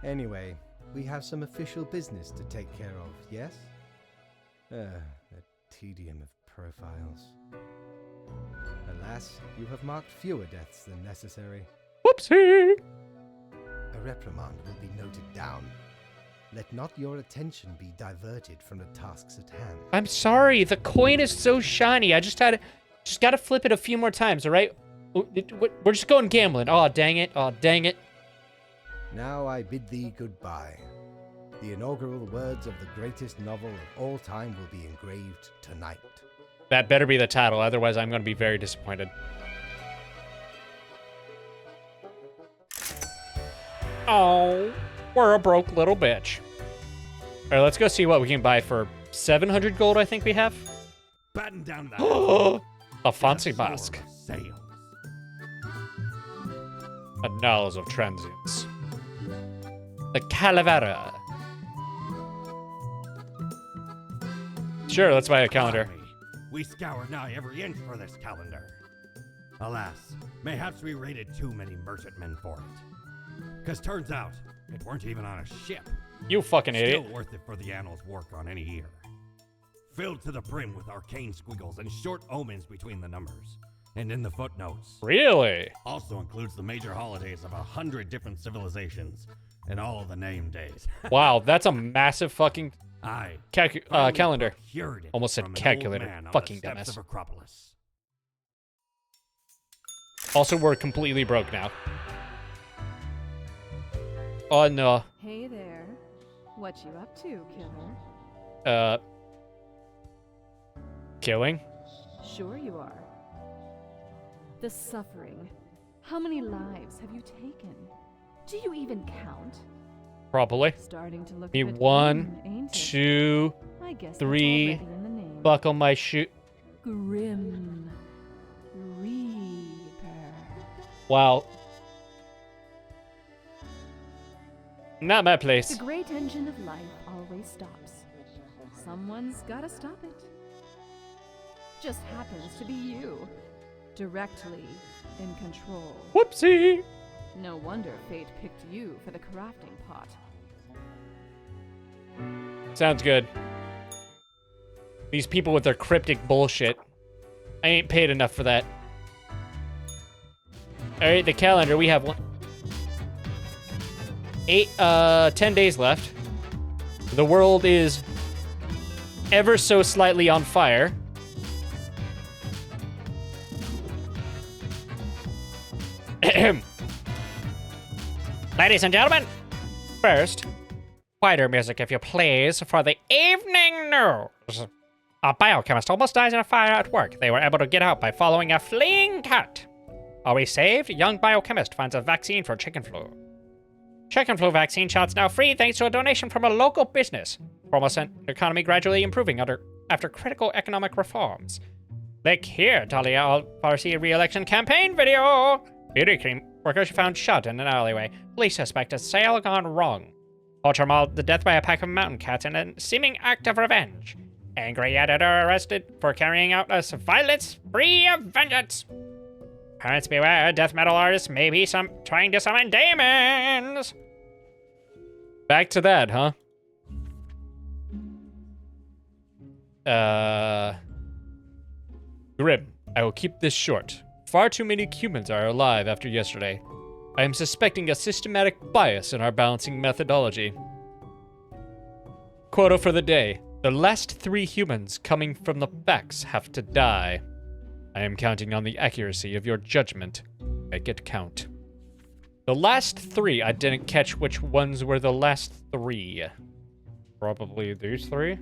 S3: Anyway, we have some official business to take care of, yes? The tedium of profiles. Alas, you have marked fewer deaths than necessary.
S1: Whoopsie!
S3: A reprimand will be noted down. Let not your attention be diverted from the tasks at hand.
S1: I'm sorry. The coin is so shiny. I just gotta flip it a few more times, all right? We're just going gambling. Oh, dang it. Oh, dang it.
S3: Now I bid thee goodbye. The inaugural words of the greatest novel of all time will be engraved tonight.
S1: That better be the title, otherwise I'm going to be very disappointed. Oh, we're a broke little bitch. All right, let's go see what we can buy for 700 gold, I think we have.
S2: Batten down that.
S1: A fancy mask.
S2: Sales.
S1: Annals of Transience. The Calavera. Sure, let's buy a calendar.
S2: Army. We scoured nigh every inch for this calendar. Alas, mayhaps we raided too many merchantmen for it. 'Cause turns out, it weren't even on a ship.
S1: You fucking idiot.
S2: Still worth it for the annals work on any year. Filled to the brim with arcane squiggles and short omens between the numbers. And in the footnotes.
S1: Really?
S2: Also includes the major holidays of 100 different civilizations. And all of the name days.
S1: Wow, that's a massive fucking
S2: I
S1: calendar.
S2: procured it
S1: Almost said
S2: from an old
S1: calculator.
S2: man on
S1: Fucking
S2: the steps
S1: dumbass.
S2: of Acropolis.
S1: Also, we're completely broke now. Oh, no.
S5: Hey there. What you up to, killer?
S1: Killing?
S5: Sure you are. The suffering. How many lives have you taken? Do you even count?
S1: Probably.
S5: Starting to look
S1: Me
S5: a bit
S1: one,
S5: grim, ain't it?
S1: 2,
S5: I guess that's
S1: 3,
S5: already in the name.
S1: buckle my shoe.
S5: Grim Reaper.
S1: Wow. Not my place.
S5: The great engine of life always stops. Someone's gotta stop it. Just happens to be you. Directly in control.
S1: Whoopsie.
S5: No wonder fate picked you for the crafting pot.
S1: Sounds good. These people with their cryptic bullshit. I ain't paid enough for that. Alright, the calendar, we have 10 days left. The world is ever so slightly on fire.
S4: Ladies and gentlemen, first, quieter music if you please for the evening news. A biochemist almost dies in a fire at work. They were able to get out by following a fleeing cat. Are we saved? Young biochemist finds a vaccine for chicken flu. Chicken flu vaccine shots now free thanks to a donation from a local business. Formosan economy gradually improving after critical economic reforms. Click here, Talia Al-Farsi re-election campaign video. Beauty cream workers found shot in an alleyway. Police suspect a sale gone wrong. Culture mauled the death by a pack of mountain cats in a seeming act of revenge. Angry editor arrested for carrying out a violent spree of vengeance. Parents beware, death metal artists may be trying to summon demons.
S1: Back to that, huh? Grim, I will keep this short. Far too many humans are alive after yesterday. I am suspecting a systematic bias in our balancing methodology. Quota for the day. The last 3 humans coming from the backs have to die. I am counting on the accuracy of your judgment. Make it count. The last 3, I didn't catch which ones were the last 3. Probably these 3?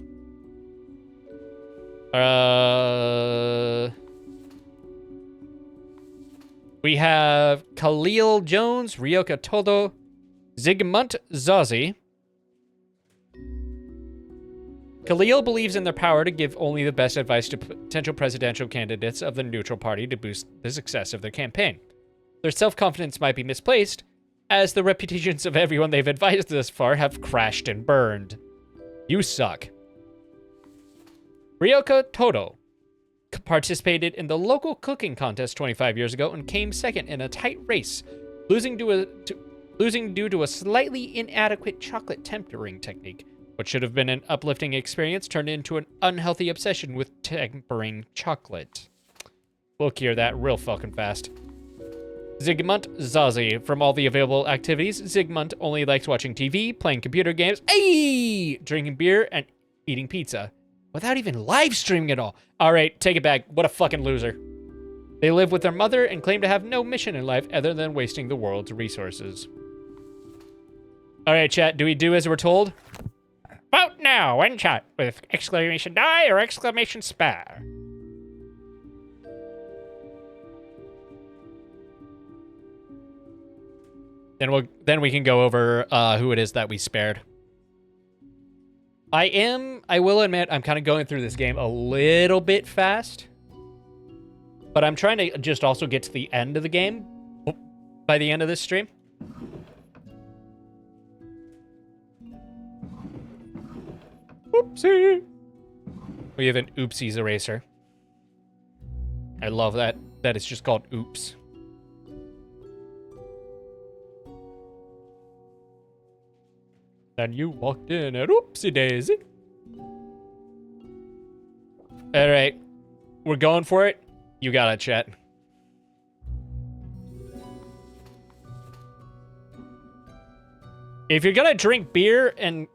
S1: We have Khalil Jones, Ryoka Todo, Zygmunt Zazi. Khalil believes in their power to give only the best advice to potential presidential candidates of the neutral party to boost the success of their campaign. Their self-confidence might be misplaced, as the reputations of everyone they've advised thus far have crashed and burned. You suck. Ryoka Todo participated in the local cooking contest 25 years ago and came second in a tight race, losing due to a slightly inadequate chocolate tempering technique. What should have been an uplifting experience turned into an unhealthy obsession with tempering chocolate. We'll cure that real fucking fast. Zygmunt Zazie. From all the available activities, Zygmunt only likes watching TV, playing computer games, drinking beer, and eating pizza. Without even live streaming it all. All right, take it back. What a fucking loser. They live with their mother and claim to have no mission in life other than wasting the world's resources. All right, chat, do we do as we're told?
S4: Vote now in chat with exclamation die or exclamation spare.
S1: Then we can go over who it is that we spared. I will admit, I'm kind of going through this game a little bit fast. But I'm trying to just also get to the end of the game by the end of this stream. Oopsie. We have an oopsies eraser. I love that it's just called oops. And you walked in at oopsie daisy. All right, we're going for it. You got it, chat. If you're gonna drink beer and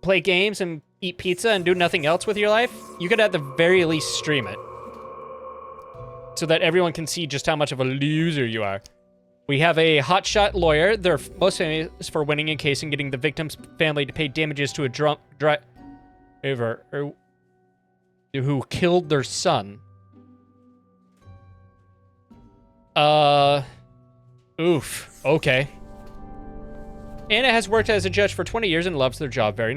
S1: play games and eat pizza and do nothing else with your life, you could at the very least stream it. So that everyone can see just how much of a loser you are. We have a hotshot lawyer. They're most famous for winning a case and getting the victim's family to pay damages to a drunk driver who killed their son. Oof. Okay. Anna has worked as a judge for 20 years and loves their job very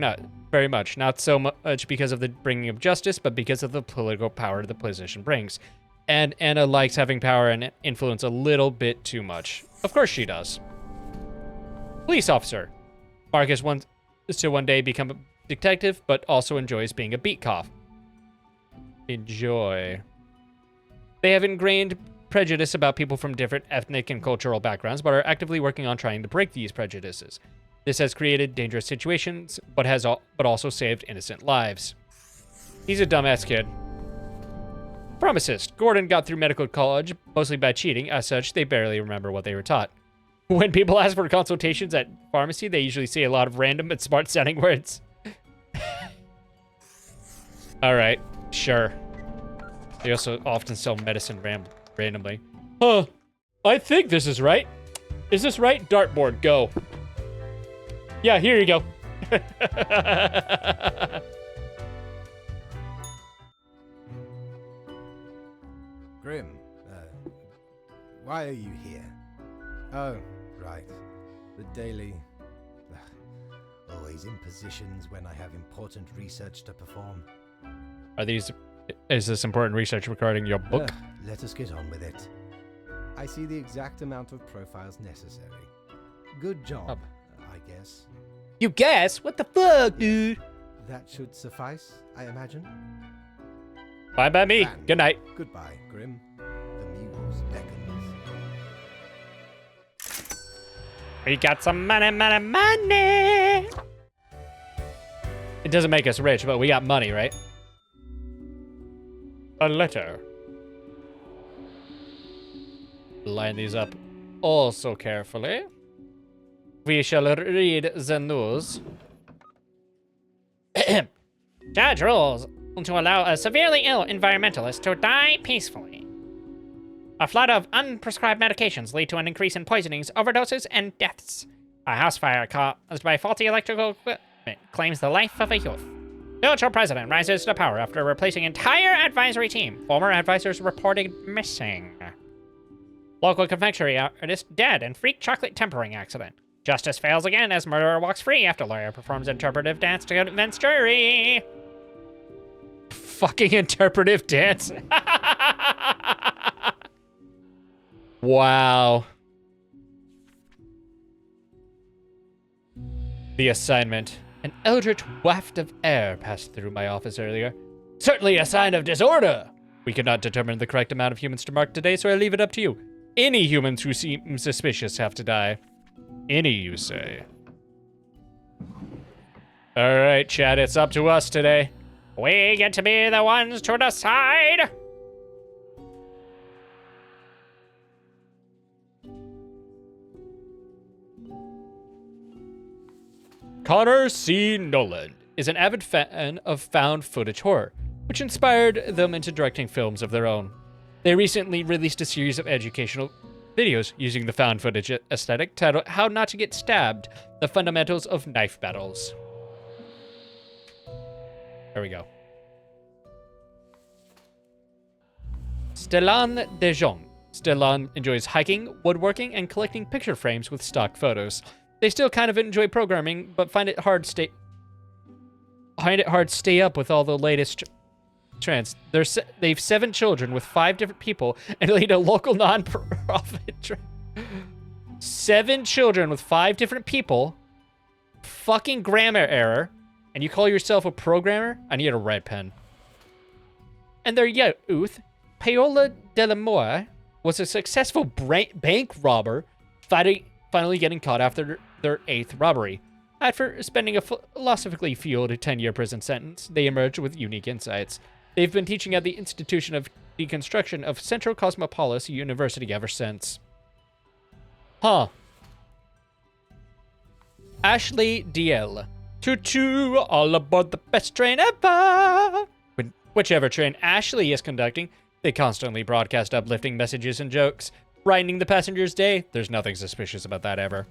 S1: much. Not so much because of the bringing of justice, but because of the political power the position brings. And Anna likes having power and influence a little bit too much. Of course she does. Police officer. Marcus wants to one day become a detective, but also enjoys being a beat cop. Enjoy. They have ingrained prejudice about people from different ethnic and cultural backgrounds, but are actively working on trying to break these prejudices. This has created dangerous situations, but also saved innocent lives. He's a dumbass kid. Pharmacist. Gordon got through medical college mostly by cheating. As such, they barely remember what they were taught. When people ask for consultations at pharmacy, they usually say a lot of random but smart-sounding words. All right, sure. They also often sell medicine randomly. Huh. I think this is right. Is this right? Dartboard, go. Yeah, here you go.
S3: Grim, why are you here? Oh, right. The daily... always in positions when I have important research to perform.
S1: Is this important research regarding your book?
S3: Let us get on with it. I see the exact amount of profiles necessary. Good job, I guess.
S1: You guess? What the fuck, dude?
S3: That should suffice, I imagine.
S1: Bye by me.
S3: And
S1: good night.
S3: Goodbye, Grim. The muse beckons.
S4: We got some money, money, money.
S1: It doesn't make us rich, but we got money, right? A letter. Line these up also carefully. We shall read the news.
S4: Judge rules to allow a severely ill environmentalist to die peacefully. A flood of unprescribed medications lead to an increase in poisonings, overdoses, and deaths. A house fire caused by faulty electrical equipment claims the life of a youth. Future president rises to power after replacing entire advisory team. Former advisors reported missing. Local confectionery artist dead in freak chocolate tempering accident. Justice fails again as murderer walks free after lawyer performs interpretive dance to convince jury.
S1: Fucking interpretive dance. Wow. The assignment. An eldritch waft of air passed through my office earlier. Certainly a sign of disorder. We could not determine the correct amount of humans to mark today, so I leave it up to you. Any humans who seem suspicious have to die. Any, you say? All right, Chad, it's up to us today.
S4: We get to be the ones to decide.
S1: Connor C. Nolan is an avid fan of found footage horror, which inspired them into directing films of their own. They recently released a series of educational videos using the found footage aesthetic titled How Not to Get Stabbed, The Fundamentals of Knife Battles. There we go. Stellan de Jong. Stellan enjoys hiking, woodworking, and collecting picture frames with stock photos. They still kind of enjoy programming, but find it hard stay up with all the latest trends. They've 7 children with 5 different people and lead a local non-profit. 7 children with 5 different people. Fucking grammar error. And you call yourself a programmer? I need a red pen. And their youth, Paola Delamore, was a successful bank robber, finally getting caught after their 8th robbery. After spending a philosophically fueled 10-year prison sentence, they emerged with unique insights. They've been teaching at the Institution of Deconstruction of Central Cosmopolis University ever since. Huh. Ashley DL. Choo-choo, all aboard the best train ever! Whichever train Ashley is conducting, they constantly broadcast uplifting messages and jokes, brightening the passengers' day. There's nothing suspicious about that ever.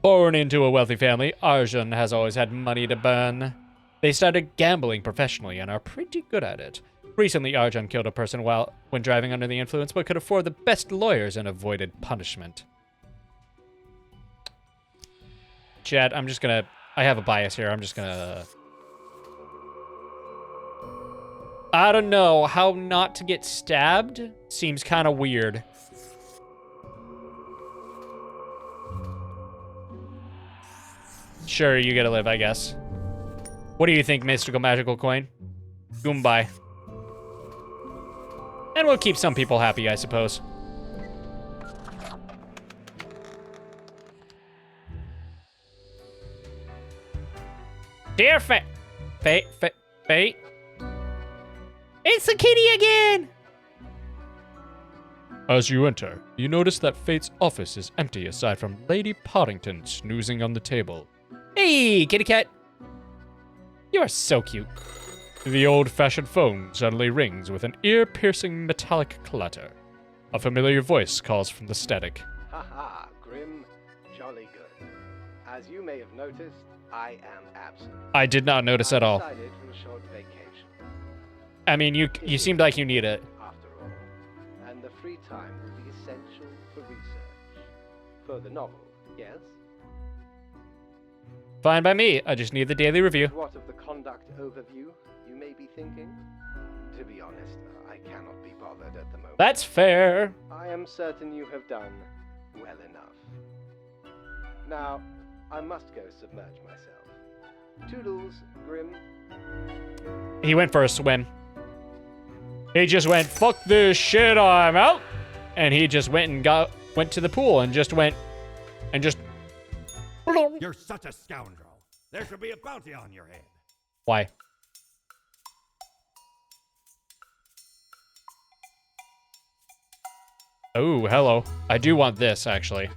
S1: Born into a wealthy family, Arjun has always had money to burn. They started gambling professionally and are pretty good at it. Recently, Arjun killed a person when driving under the influence, but could afford the best lawyers and avoided punishment. Chad, I have a bias here. I'm just gonna... I don't know. How not to get stabbed seems kind of weird. Sure, you gotta live, I guess. What do you think, mystical magical coin? Goombai. And we'll keep some people happy, I suppose.
S4: Dear Fate. It's the kitty again!
S1: As you enter, you notice that Fate's office is empty aside from Lady Poddington snoozing on the table.
S4: Hey, kitty cat. You are so cute.
S1: The old-fashioned phone suddenly rings with an ear-piercing metallic clatter. A familiar voice calls from the static.
S6: Haha, Grim, jolly good. As you may have noticed, I am absent.
S1: I did not notice at all.
S6: Decided for a short vacation.
S1: I mean, you seemed like you need it.
S6: After all, and the free time will be essential for research. For the novel, yes?
S1: Fine by me. I just need the daily review.
S6: What of the conduct overview, you may be thinking? To be honest, I cannot be bothered at the moment.
S1: That's fair.
S6: I am certain you have done well enough. Now, I must go submerge myself. Toodles, Grim.
S1: He went for a swim. He just went, fuck this shit, I'm out. And he just went to the pool and just went and just...
S2: You're such a scoundrel. There should be a bounty on your head.
S1: Why? Oh, hello. I do want this, actually.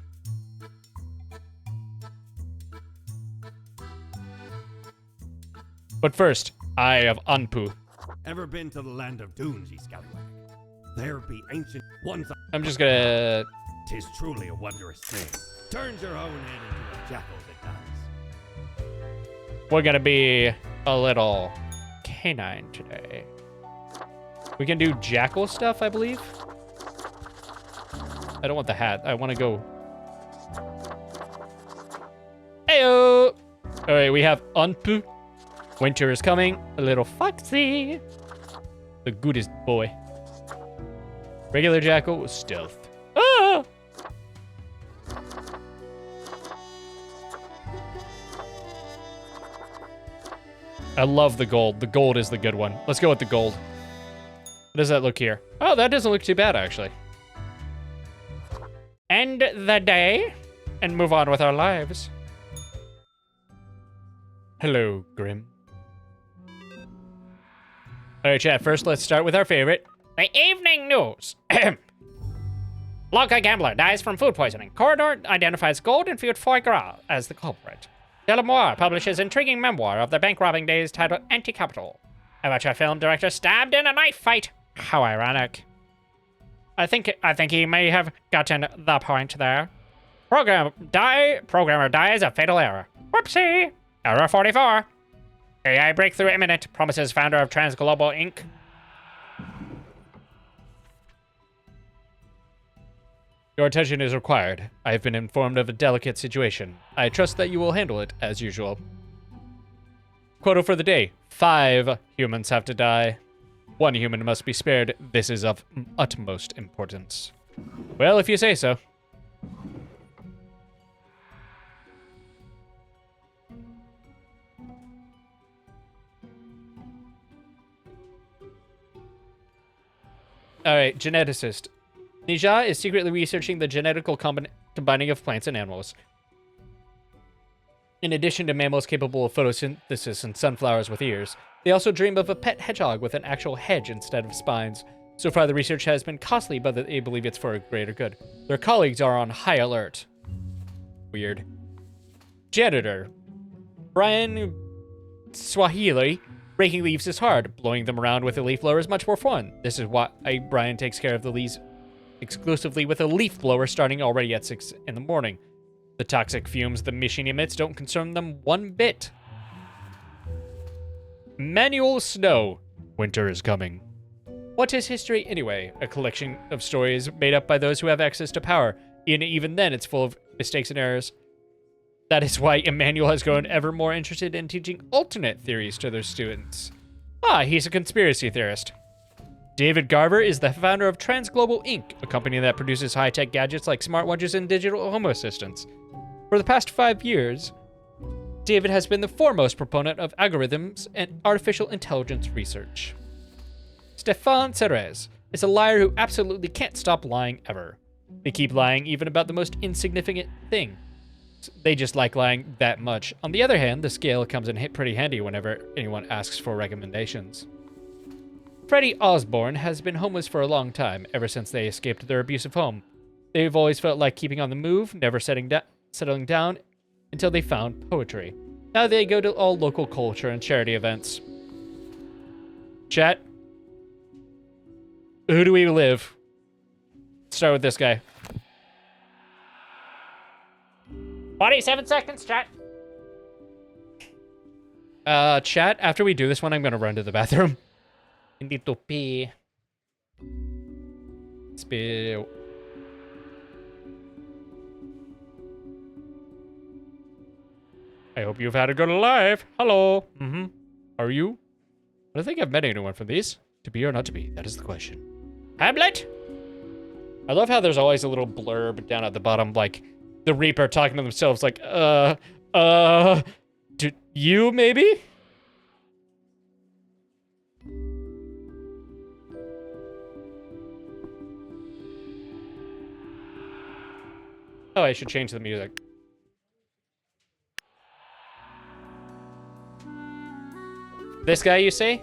S1: But first, I have Anpu.
S2: Ever been to the land of dunes, ye scallywag? There be ancient ones.
S1: I'm just gonna...
S2: Tis truly a wondrous thing. Turns your own head into a jackal that does.
S1: We're gonna be a little canine today. We can do jackal stuff, I believe. I don't want the hat. I want to go... Heyo! Alright, we have Anpu. Winter is coming. A little foxy. The goodest boy. Regular jackal with stealth. Ah! I love the gold. The gold is the good one. Let's go with the gold. How does that look here? Oh, that doesn't look too bad, actually. End the day and move on with our lives. Hello, Grim. Alright, chat. First, let's start with our favorite.
S4: The evening news. Local gambler dies from food poisoning. Coroner identifies gold-infused foie gras as the culprit. Delamore publishes intriguing memoir of the bank robbing days titled Anti-Capital. Amateur film director stabbed in a knife fight. How ironic. I think he may have gotten the point there. Programmer dies of fatal error. Whoopsie! Error 44. AI breakthrough imminent, promises founder of Transglobal Inc.
S1: Your attention is required. I have been informed of a delicate situation. I trust that you will handle it as usual. Quota for the day. 5 humans have to die. 1 human must be spared. This is of utmost importance. Well, if you say so. Alright, geneticist. Nija is secretly researching the genetical combining of plants and animals. In addition to mammals capable of photosynthesis and sunflowers with ears, they also dream of a pet hedgehog with an actual hedge instead of spines. So far, the research has been costly, but they believe it's for a greater good. Their colleagues are on high alert. Weird. Janitor. Brian Swahili. Raking leaves is hard. Blowing them around with a leaf blower is much more fun. This is why Brian takes care of the leaves exclusively with a leaf blower starting already at 6 in the morning. The toxic fumes the machine emits don't concern them one bit. Manual Snow. Winter is coming. What is history anyway? A collection of stories made up by those who have access to power. And even then, it's full of mistakes and errors. That is why Emmanuel has grown ever more interested in teaching alternate theories to their students. He's a conspiracy theorist. David Garver is the founder of Transglobal Inc., a company that produces high-tech gadgets like smartwatches and digital home assistants. For the past 5 years, David has been the foremost proponent of algorithms and artificial intelligence research. Stefan Cerez is a liar who absolutely can't stop lying ever. They keep lying even about the most insignificant thing. They just like lying that much. On the other hand, the scale comes in pretty handy whenever anyone asks for recommendations. Freddie Osborne has been homeless for a long time, ever since they escaped their abusive home. They've always felt like keeping on the move, never settling down until they found poetry. Now they go to all local culture and charity events. Chat. Who do we live? Start with this guy.
S4: 47 seconds, chat.
S1: Chat, after we do this one, I'm gonna run to the bathroom. I need to pee. Spill. I hope you've had a good life. Hello. Are you? I don't think I've met anyone from these. To be or not to be, that is the question. Hamlet? I love how there's always a little blurb down at the bottom, like, the Reaper talking to themselves, like, do you, maybe? Oh, I should change the music. This guy, you say?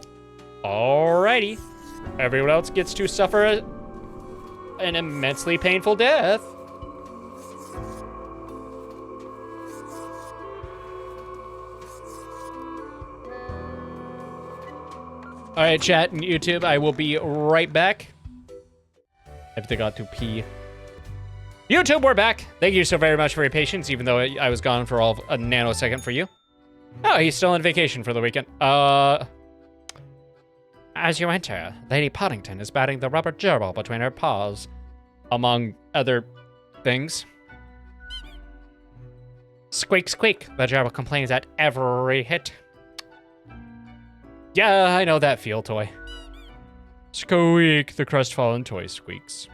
S1: Alrighty. Everyone else gets to suffer an immensely painful death. Alright, chat and YouTube, I will be right back. I have to got to pee. YouTube, we're back. Thank you so very much for your patience, even though I was gone for all of a nanosecond for you. Oh, he's still on vacation for the weekend. As you enter, Lady Poddington is batting the rubber gerbil between her paws, among other things. Squeak, squeak, the gerbil complains at every hit. Yeah, I know that feel, toy. Squeak, the crestfallen toy squeaks.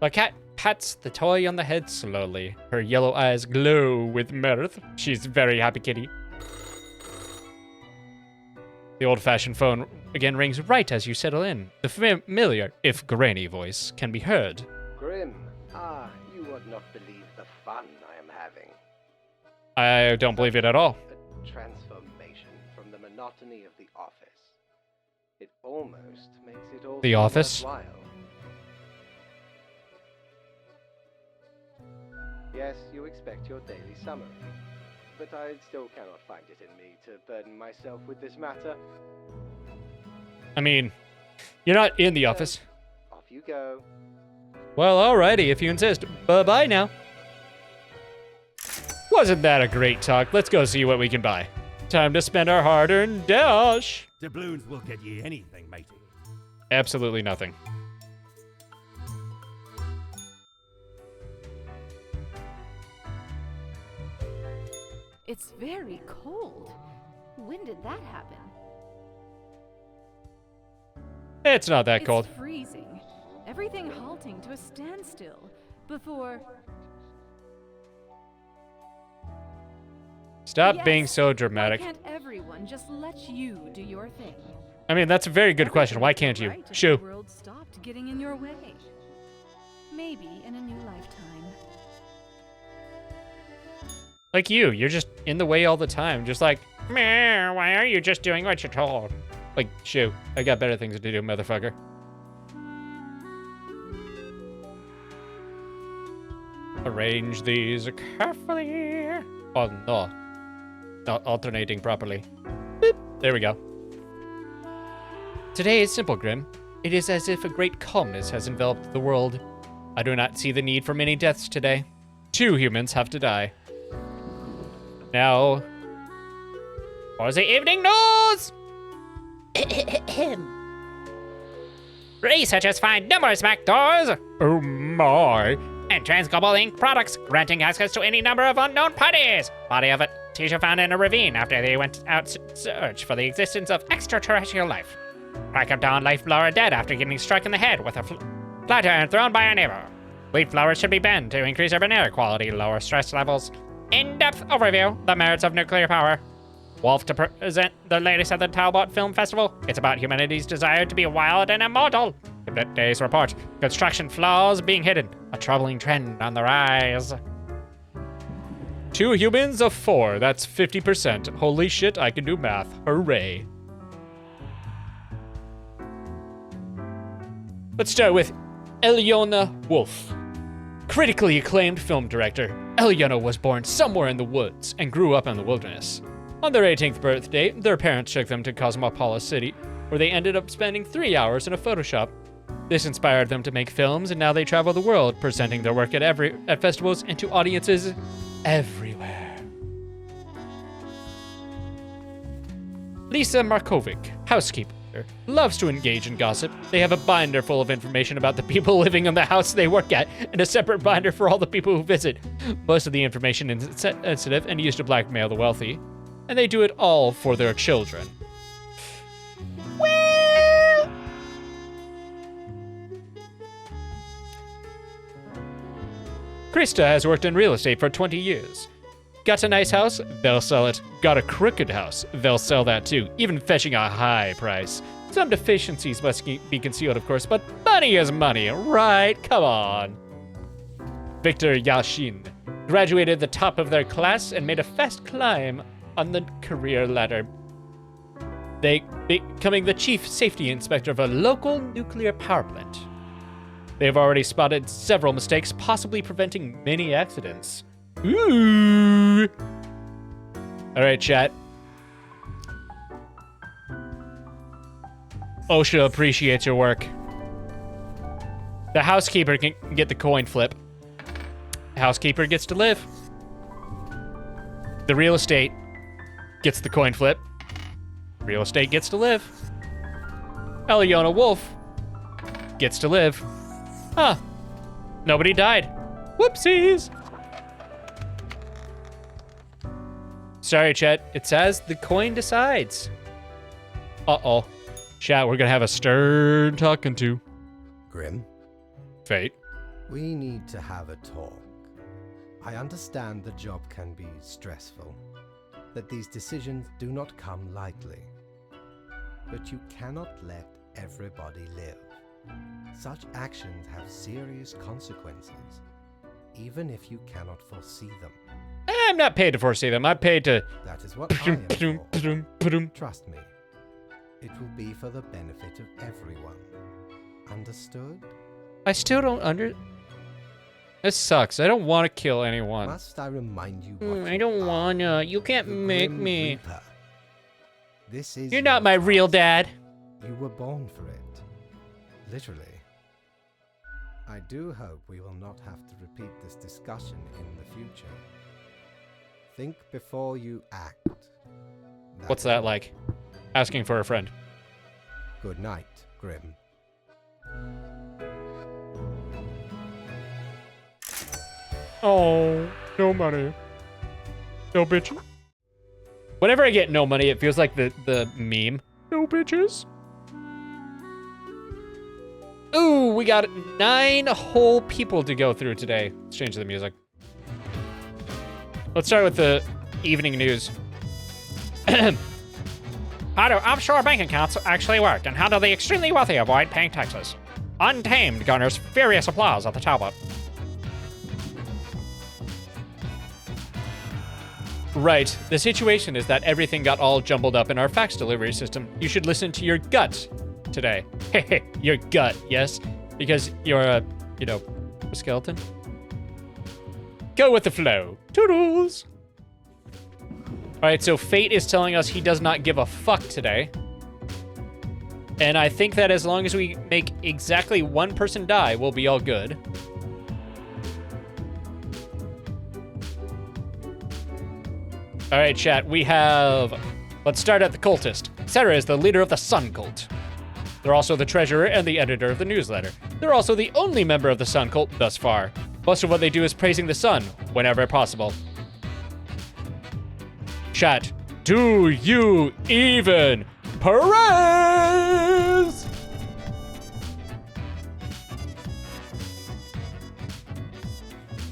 S1: The cat pats the toy on the head slowly. Her yellow eyes glow with mirth. She's very happy kitty. The old-fashioned phone again rings right as you settle in. The familiar, if grainy voice can be heard.
S6: Grim, you would not believe the fun I am having.
S1: I don't believe it at all.
S6: A transformation from the monotony of the office. It almost makes it all
S1: The office?
S6: worthwhile. Yes, you expect your daily summary. but I still cannot find it in me to burden myself with this matter.
S1: I mean, you're not in the office.
S6: Off you go.
S1: Well, alrighty, if you insist. Bye-bye now. Wasn't that a great talk? Let's go see what we can buy. Time to spend our hard-earned dash.
S2: Doubloons will get ye anything, matey.
S1: Absolutely nothing.
S5: It's very cold. When did that happen?
S1: It's not that cold.
S5: It's freezing. Everything halting to a standstill before...
S1: Stop
S5: Yes.
S1: being so dramatic.
S5: Why can't everyone just let you do your thing?
S1: I mean, that's a very good question. Why can't you?
S5: Right if
S1: Shoo.
S5: The world stopped getting in your way. Maybe in a new lifetime.
S1: Like you're just in the way all the time. Just like,
S4: Meh, why are you just doing what you're told?
S1: shoo. I got better things to do, motherfucker. Arrange these carefully. Oh, no. Not alternating properly. Boop. There we go. Today is simple, Grim. It is as if a great calmness has enveloped the world. I do not see the need for many deaths today. 2 humans have to die. Now,
S4: For the evening news! Researchers find numerous backdoors
S1: oh my.
S4: in Transglobal Inc. products, granting access to any number of unknown parties. Body of a teacher found in a ravine after they went out to search for the existence of extraterrestrial life. Crack of dawn, leaf blower dead after getting struck in the head with a flat iron thrown by a neighbor. Leaf blowers should be banned to increase urban air quality, lower stress levels. In-depth overview, the merits of nuclear power. Wolf to present the latest at the Talbot Film Festival. It's about humanity's desire to be wild and immortal. Hibnet Days report. Construction flaws being hidden. A troubling trend on the rise.
S1: 2 humans of 4. That's 50%. Holy shit, I can do math. Hooray. Let's start with Eliona Wolf. Critically acclaimed film director, Eliona was born somewhere in the woods and grew up in the wilderness. On their 18th birthday, their parents took them to Cosmopolis City, where they ended up spending 3 hours in a Photoshop. This inspired them to make films, and now they travel the world, presenting their work at festivals and to audiences everywhere. Lisa Markovic, housekeeper, loves to engage in gossip. They have a binder full of information about the people living in the house they work at, and a separate binder for all the people who visit. Most of the information is sensitive and used to blackmail the wealthy, and they do it all for their children. Well, Krista has worked in real estate for 20 years. Got a nice house? They'll sell it. Got a crooked house? They'll sell that too, even fetching a high price. Some deficiencies must be concealed, of course, but money is money, right? Come on. Victor Yashin graduated at the top of their class and made a fast climb on the career ladder, becoming the chief safety inspector of a local nuclear power plant. They've already spotted several mistakes, possibly preventing many accidents. Ooh! All right, chat. OSHA appreciates your work. The housekeeper can get the coin flip. The housekeeper gets to live. The real estate gets the coin flip. Real estate gets to live. Eliona Wolf gets to live. Huh. Nobody died. Whoopsies. Sorry, chat. It says the coin decides. Uh-oh. Chat, we're gonna have a stern talking to.
S3: Grim,
S1: Fate.
S3: we need to have a talk. I understand the job can be stressful, that these decisions do not come lightly. But you cannot let everybody live. Such actions have serious consequences, even if you cannot foresee them.
S1: I'm not paid to foresee them. I'm paid to...
S3: That is what I am for. Trust me, it will be for the benefit of everyone. Understood?
S1: I still don't This sucks. I don't want to kill anyone.
S3: Must I remind you what
S1: I
S3: you
S1: don't
S3: are?
S1: wanna. You can't
S3: The
S1: make
S3: Grim
S1: me.
S3: Reaper. This is
S1: You're not
S3: your
S1: my real
S3: task.
S1: dad.
S3: You were born for it. Literally. I do hope we will not have to repeat this discussion in the future. Think before you act.
S1: What's that like? Asking for a friend.
S3: Good night, Grim.
S1: Oh, no money. No bitches. Whenever I get no money, it feels like the meme. No bitches. Ooh, we got 9 whole people to go through today. Let's change the music. Let's start with the evening news.
S4: How do offshore bank accounts actually work, and how do the extremely wealthy avoid paying taxes? Untamed garners furious applause at the Talbot.
S1: Right. The situation is that everything got all jumbled up in our fax delivery system. You should listen to your gut today. Hehe, your gut, yes? Because you're a, you know, a skeleton? Go with the flow. Toodles! Alright, so Fate is telling us he does not give a fuck today. And I think that as long as we make exactly one person die, we'll be all good. All right, chat, we have... Let's start at the cultist. Sarah is the leader of the Sun Cult. They're also the treasurer and the editor of the newsletter. They're also the only member of the Sun Cult thus far. Most of what they do is praising the sun, whenever possible. Chat, do you even praise?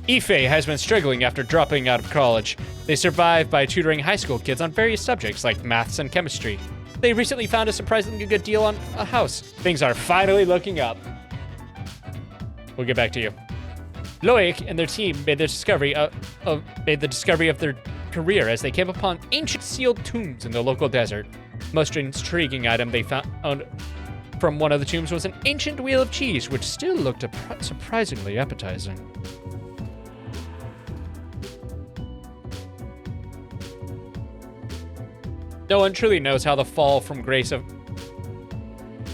S1: Ife has been struggling after dropping out of college. They survive by tutoring high school kids on various subjects like maths and chemistry. They recently found a surprisingly good deal on a house. Things are finally looking up. We'll get back to you. Loic and their team made the discovery of their career as they came upon ancient sealed tombs in the local desert. Most intriguing item they found from one of the tombs was an ancient wheel of cheese, which still looked surprisingly appetizing. No one truly knows how the fall from grace of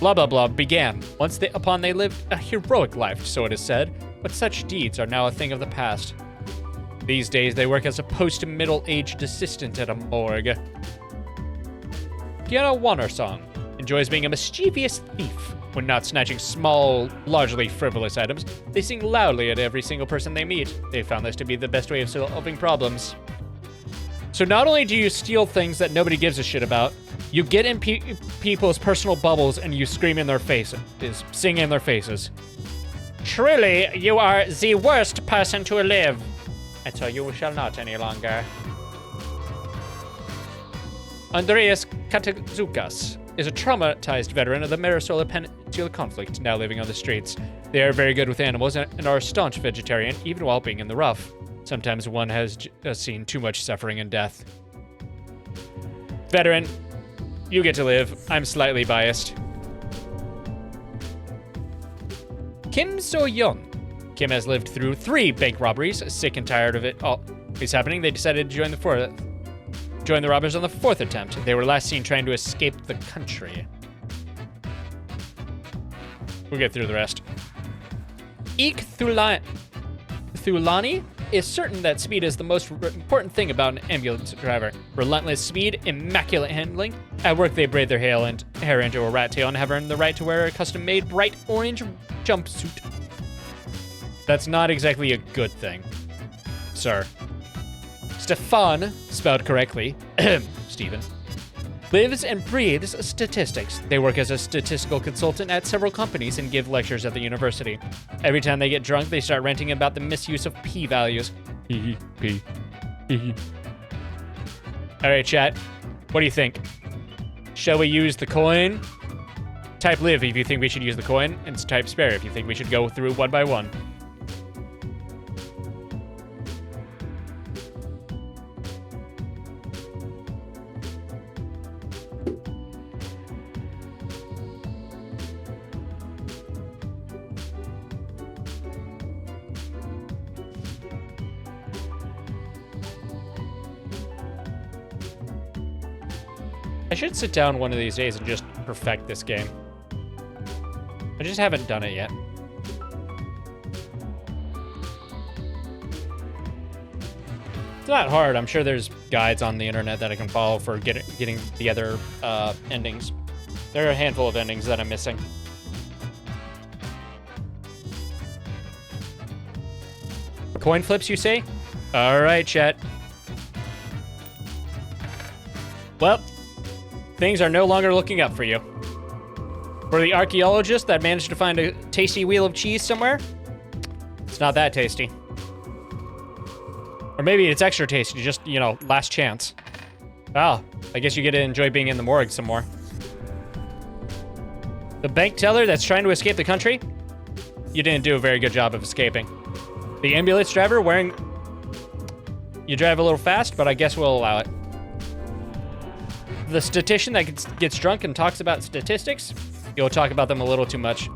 S1: blah blah blah began. Once they lived a heroic life, so it is said, but such deeds are now a thing of the past. These days they work as a post-middle-aged assistant at a morgue. Kiana Wannersong enjoys being a mischievous thief. When not snatching small, largely frivolous items, they sing loudly at every single person they meet. They found this to be the best way of solving problems. So not only do you steal things that nobody gives a shit about, you get in people's personal bubbles and you scream in their faces, sing in their faces.
S4: Truly, you are the worst person to live. And so you shall not any longer.
S1: Andreas Katazoukas is a traumatized veteran of the Marisola Peninsula conflict, now living on the streets. They are very good with animals and are a staunch vegetarian, even while being in the rough. Sometimes one has seen too much suffering and death. Veteran, you get to live. I'm slightly biased. Kim So-young. Kim has lived through 3 bank robberies. Sick and tired of it all is happening, they decided to join the robbers on the 4th attempt. They were last seen trying to escape the country. We'll get through the rest. Eek Thulani is certain that speed is the most important thing about an ambulance driver. Relentless speed, immaculate handling. At work, they braid their hair into a rat tail and have earned the right to wear a custom-made bright orange jumpsuit. That's not exactly a good thing, sir. Stefan, spelled correctly, Stephen, lives and breathes statistics. They work as a statistical consultant at several companies and give lectures at the university. Every time they get drunk, they start ranting about the misuse of p-values. P. All right, chat. What do you think? Shall we use the coin? Type live if you think we should use the coin, and type spare if you think we should go through one by one. I should sit down one of these days and just perfect this game. I just haven't done it yet. It's not hard. I'm sure there's guides on the internet that I can follow for getting the other endings. There are a handful of endings that I'm missing. Coin flips, you say? All right, chat. Well, things are no longer looking up for you. For the archaeologist that managed to find a tasty wheel of cheese somewhere, it's not that tasty. Or maybe it's extra tasty, just, you know, last chance. Oh, I guess you get to enjoy being in the morgue some more. The bank teller that's trying to escape the country, you didn't do a very good job of escaping. The ambulance driver wearing... You drive a little fast, but I guess we'll allow it. The statistician that gets drunk and talks about statistics, you'll talk about them a little too much.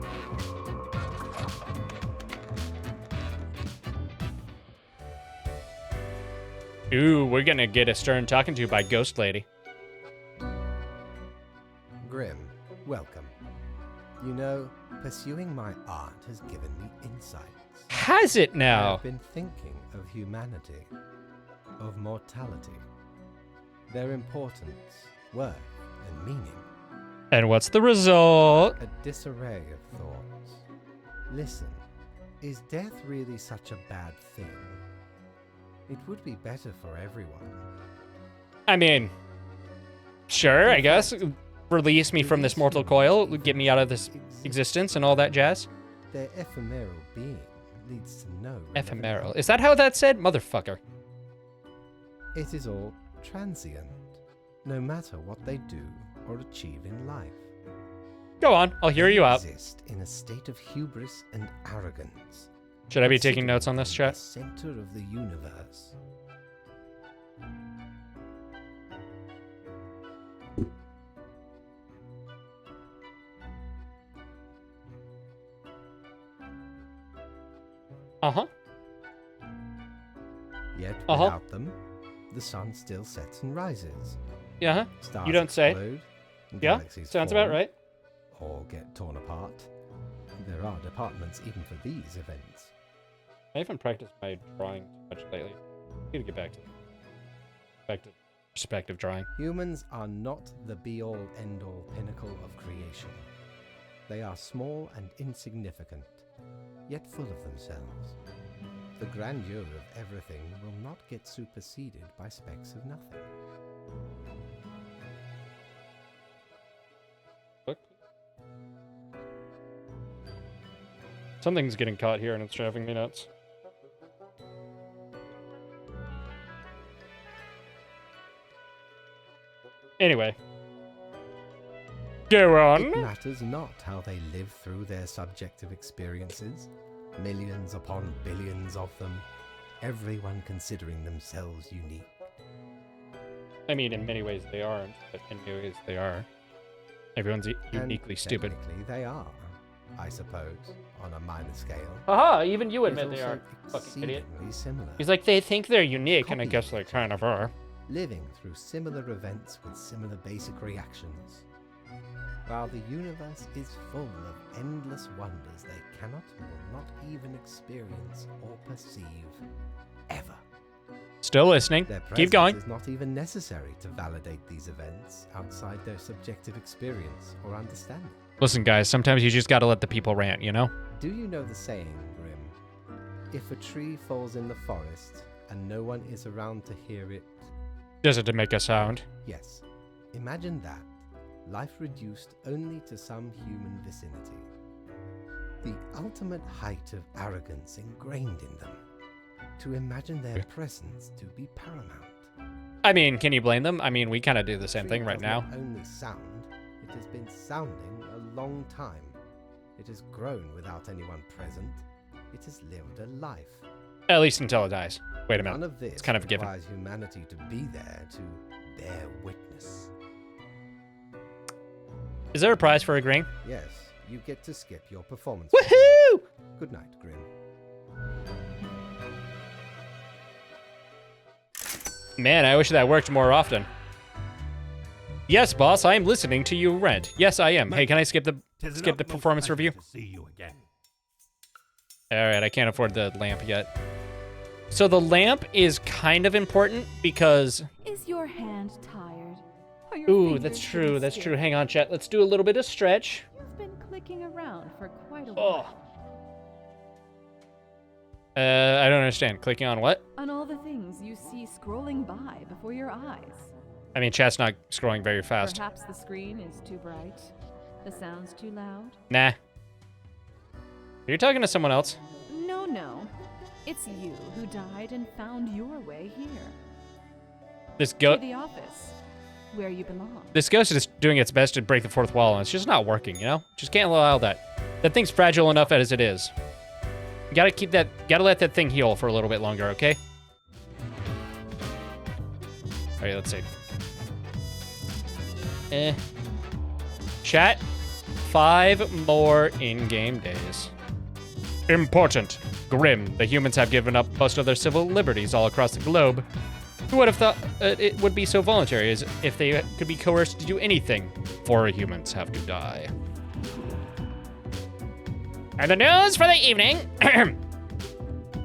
S1: Ooh, we're gonna get a stern talking to by Ghost Lady.
S3: Grim, welcome. You know, pursuing my art has given me insights.
S1: Has it now?
S3: I've been thinking of humanity, of mortality, their importance, worth, and meaning.
S1: And what's the result?
S3: A disarray of thoughts. Listen, is death really such a bad thing? It would be better for everyone.
S1: I mean, sure, I guess. Release me from this mortal coil, get me out of this existence and all that jazz.
S3: Their ephemeral being leads to no
S1: Ephemeral. Is that how that's said? Motherfucker.
S3: It is all transient, no matter what they do or achieve in life.
S1: Go on, I'll hear you out.
S3: They exist in a state of hubris and arrogance.
S1: Should I be taking notes on this,
S3: The
S1: chat?
S3: center of the universe.
S1: Uh-huh.
S3: Yet
S1: Uh-huh.
S3: without them, the sun still sets and rises.
S1: Yeah, huh?
S3: Stars
S1: You don't say.
S3: explode, and
S1: Yeah,
S3: galaxies
S1: sounds about
S3: form,
S1: right.
S3: Or get torn apart. There are departments even for these events.
S1: I haven't practiced my drawing too much lately. Need to get back to perspective drawing.
S3: Humans are not the be-all, end-all pinnacle of creation. They are small and insignificant, yet full of themselves. The grandeur of everything will not get superseded by specks of nothing.
S1: Look. Something's getting caught here and it's driving me nuts. Anyway. Go on.
S3: It matters not how they live through their subjective experiences, millions upon billions of them, everyone considering themselves unique.
S1: I mean, in many ways they aren't, but in many ways they are. Everyone's uniquely
S3: And
S1: stupid.
S3: technically they are, I suppose, on a minor scale.
S1: Haha, even you
S3: Yet
S1: admit they
S3: also
S1: are. Fucking idiot.
S3: exceedingly similar.
S1: He's like, they think they're unique, and I
S3: Copy
S1: guess they kind of are.
S3: living through similar events with similar basic reactions. While the universe is full of endless wonders they cannot or will not even experience or perceive ever.
S1: Still listening.
S3: Their
S1: Keep
S3: presence
S1: going.
S3: is not even necessary to validate these events outside their subjective experience or understanding.
S1: Listen, guys, sometimes you just gotta let the people rant, you know?
S3: Do you know the saying, Grim? If a tree falls in the forest and no one is around to hear it,
S1: Does it to make a sound?
S3: yes, imagine that. Life reduced only to some human vicinity. The ultimate height of arrogance ingrained in them. To imagine their presence to be paramount.
S1: I mean, can you blame them? I mean, we kind of do the same
S3: Tree
S1: thing right
S3: does
S1: now.
S3: not only sound, it has been sounding a long time. It has grown without anyone present. It has lived a life.
S1: At least until it dies. Wait a
S3: None
S1: minute.
S3: of this
S1: It's kind of a given.
S3: requires humanity to be there to bear witness.
S1: Is there a prize for agreeing?
S3: Yes, you get to skip your performance.
S1: Woohoo!
S3: Good night, Grim.
S1: Man, I wish that worked more often. Yes, boss, I am listening to you, Rent. Yes, I am. Hey, can I skip the
S2: 'Tis
S1: skip the
S2: an utmost
S1: performance
S2: pleasure
S1: review?
S2: To see you again.
S1: All right, I can't afford the lamp yet. So the lamp is kind of important because...
S5: Is your hand tired? Are your
S1: Ooh,
S5: fingers
S1: that's
S5: getting
S1: true, that's
S5: stiff?
S1: true. Hang on, chat. Let's do a little bit of stretch.
S5: You've been clicking around for quite a
S1: Oh.
S5: while.
S1: I don't understand. Clicking on what?
S5: On all the things you see scrolling by before your eyes.
S1: I mean, chat's not scrolling very fast.
S5: Perhaps the screen is too bright. The sound's too loud.
S1: Nah. You're talking to someone else.
S5: No, no. It's you who died and found your way here.
S1: This
S5: To the office, where you belong.
S1: This ghost is doing its best to break the fourth wall, and it's just not working, you know? Just can't allow that. That thing's fragile enough as it is. You gotta let that thing heal for a little bit longer, okay? Alright, let's see. Chat, 5 more in-game days. Important. Grim. The humans have given up most of their civil liberties all across the globe. Who would have thought it would be so voluntary as if they could be coerced to do anything? 4 humans have to die.
S4: And the news for the evening.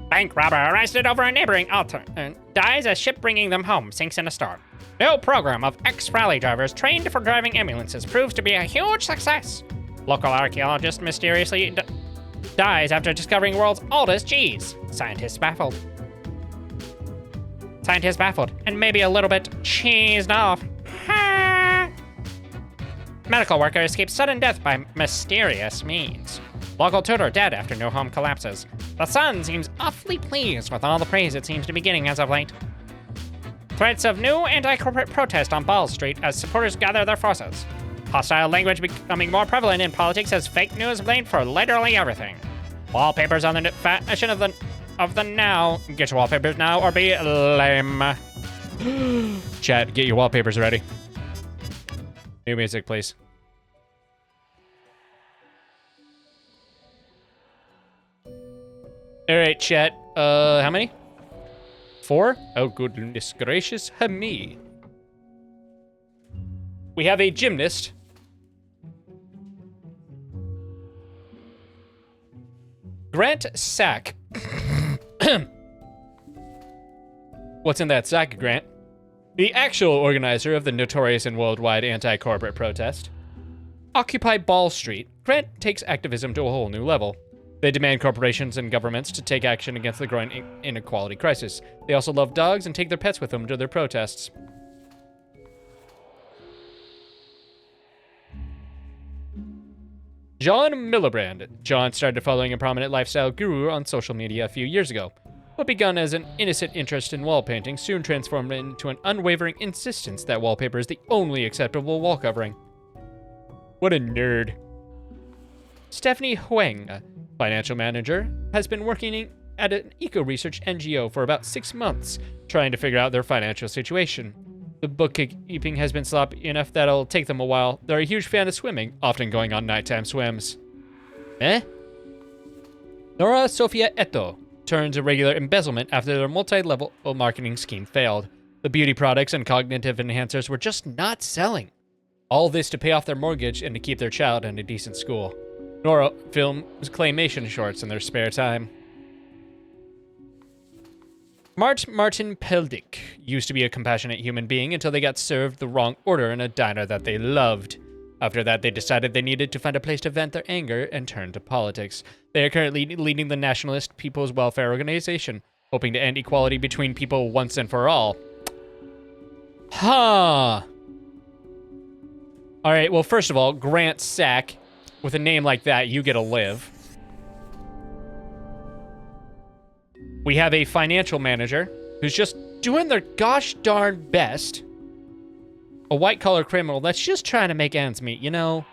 S4: Bank robber arrested over a neighboring altar and dies as ship bringing them home sinks in a storm. New program of ex-rally drivers trained for driving ambulances proves to be a huge success. Local archaeologist mysteriously dies after discovering world's oldest cheese. Scientists baffled. Scientists baffled and maybe a little bit cheesed off. Ha! Medical worker escapes sudden death by mysterious means. Local tutor dead after new home collapses. The Sun seems awfully pleased with all the praise it seems to be getting as of late. Threats of new anti-corporate protest on Ball Street as supporters gather their forces. Hostile language becoming more prevalent in politics as fake news blamed for literally everything. Wallpapers on the fashion of the now. Get your wallpapers now or be lame.
S1: Chat, get your wallpapers ready. New music, please. All right, chat. How many? 4? Oh, goodness gracious me. We have a gymnast. Grant Sack. What's in that sack, Grant? The actual organizer of the notorious and worldwide anti-corporate protest. Occupy Ball Street. Grant takes activism to a whole new level. They demand corporations and governments to take action against the growing inequality crisis. They also love dogs and take their pets with them to their protests. John Millerbrand. John started following a prominent lifestyle guru on social media a few years ago. What begun as an innocent interest in wall painting soon transformed into an unwavering insistence that wallpaper is the only acceptable wall covering. What a nerd. Stephanie Huang, financial manager, has been working at an eco-research NGO for about 6 months, trying to figure out their financial situation. The bookkeeping has been sloppy enough that it'll take them a while. They're a huge fan of swimming, often going on nighttime swims. Nora Sofia Eto turned to regular embezzlement after their multi-level marketing scheme failed. The beauty products and cognitive enhancers were just not selling. All this to pay off their mortgage and to keep their child in a decent school. Nora films claymation shorts in their spare time. Martin Peldick used to be a compassionate human being until they got served the wrong order in a diner that they loved. After that, they decided they needed to find a place to vent their anger and turn to politics. They are currently leading the Nationalist People's Welfare Organization, hoping to end equality between people once and for all. Huh. All right, well, first of all, Grant Sack, with a name like that, you get to live. We have a financial manager who's just doing their gosh darn best. A white-collar criminal that's just trying to make ends meet, you know?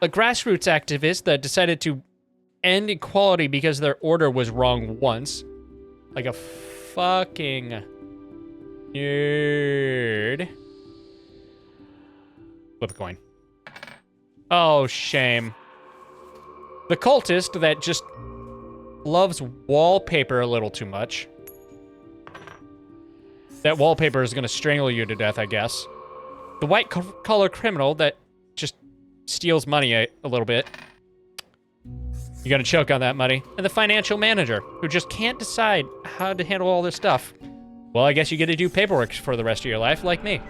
S1: A grassroots activist that decided to end equality because their order was wrong once. Like a fucking nerd. Flip a coin. Oh, shame. The cultist that just loves wallpaper a little too much. That wallpaper is gonna strangle you to death, I guess. The white-collar criminal that just steals money a little bit. You gotta choke on that money. And the financial manager, who just can't decide how to handle all this stuff. Well, I guess you get to do paperwork for the rest of your life, like me.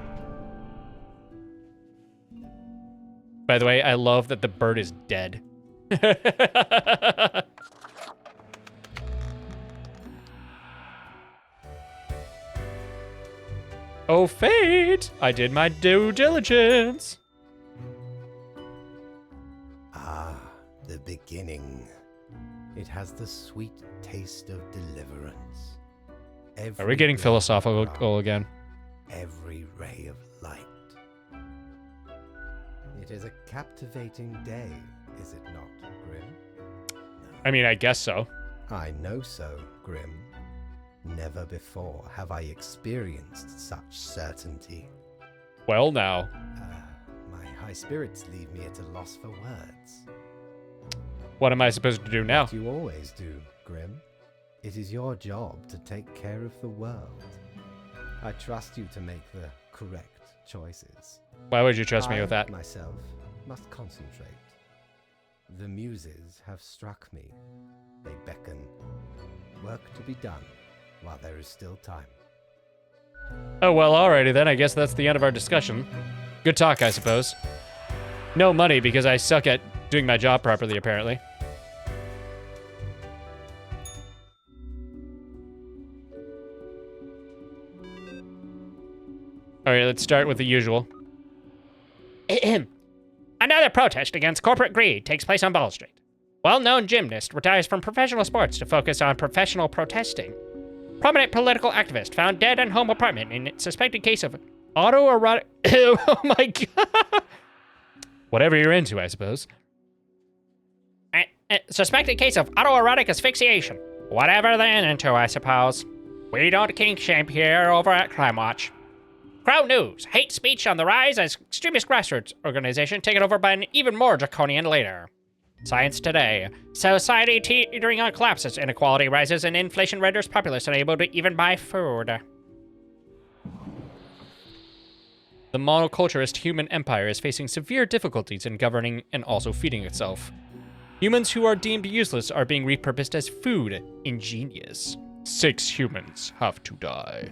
S1: By the way, I love that the bird is dead. Oh, fate! I did my due diligence.
S3: Ah, the beginning. It has the sweet taste of deliverance.
S1: Are we getting philosophical again?
S3: Every ray of light. It is a captivating day, is it not, Grim? No.
S1: I mean, I guess so.
S3: I know so, Grim. Never before have I experienced such certainty.
S1: Well, now.
S3: My high spirits leave me at a loss for words.
S1: What am I supposed to do now?
S3: What you always do, Grim. It is your job to take care of the world. I trust you to make the correct choices.
S1: Why would you trust me with that?
S3: I, myself, must concentrate. The muses have struck me. They beckon. Work to be done while there is still time.
S1: Oh, well, alrighty then. I guess that's the end of our discussion. Good talk, I suppose. No money because I suck at doing my job properly, apparently. Alright, let's start with the usual.
S4: Another protest against corporate greed takes place on Ball Street. Well-known gymnast retires from professional sports to focus on professional protesting. Prominent political activist found dead in home apartment in suspected case of autoerotic...
S1: Oh my god! Whatever you're into, I suppose.
S4: Suspected case of autoerotic asphyxiation. Whatever they're into, I suppose. We don't kink shame here over at Crime Watch. Crowd News. Hate speech on the rise as extremist grassroots organization taken over by an even more draconian leader. Science Today. Society teetering on collapse as inequality rises and inflation renders populace unable to even buy food.
S1: The monoculturist human empire is facing severe difficulties in governing and also feeding itself. Humans who are deemed useless are being repurposed as food. Ingenious. 6 humans have to die.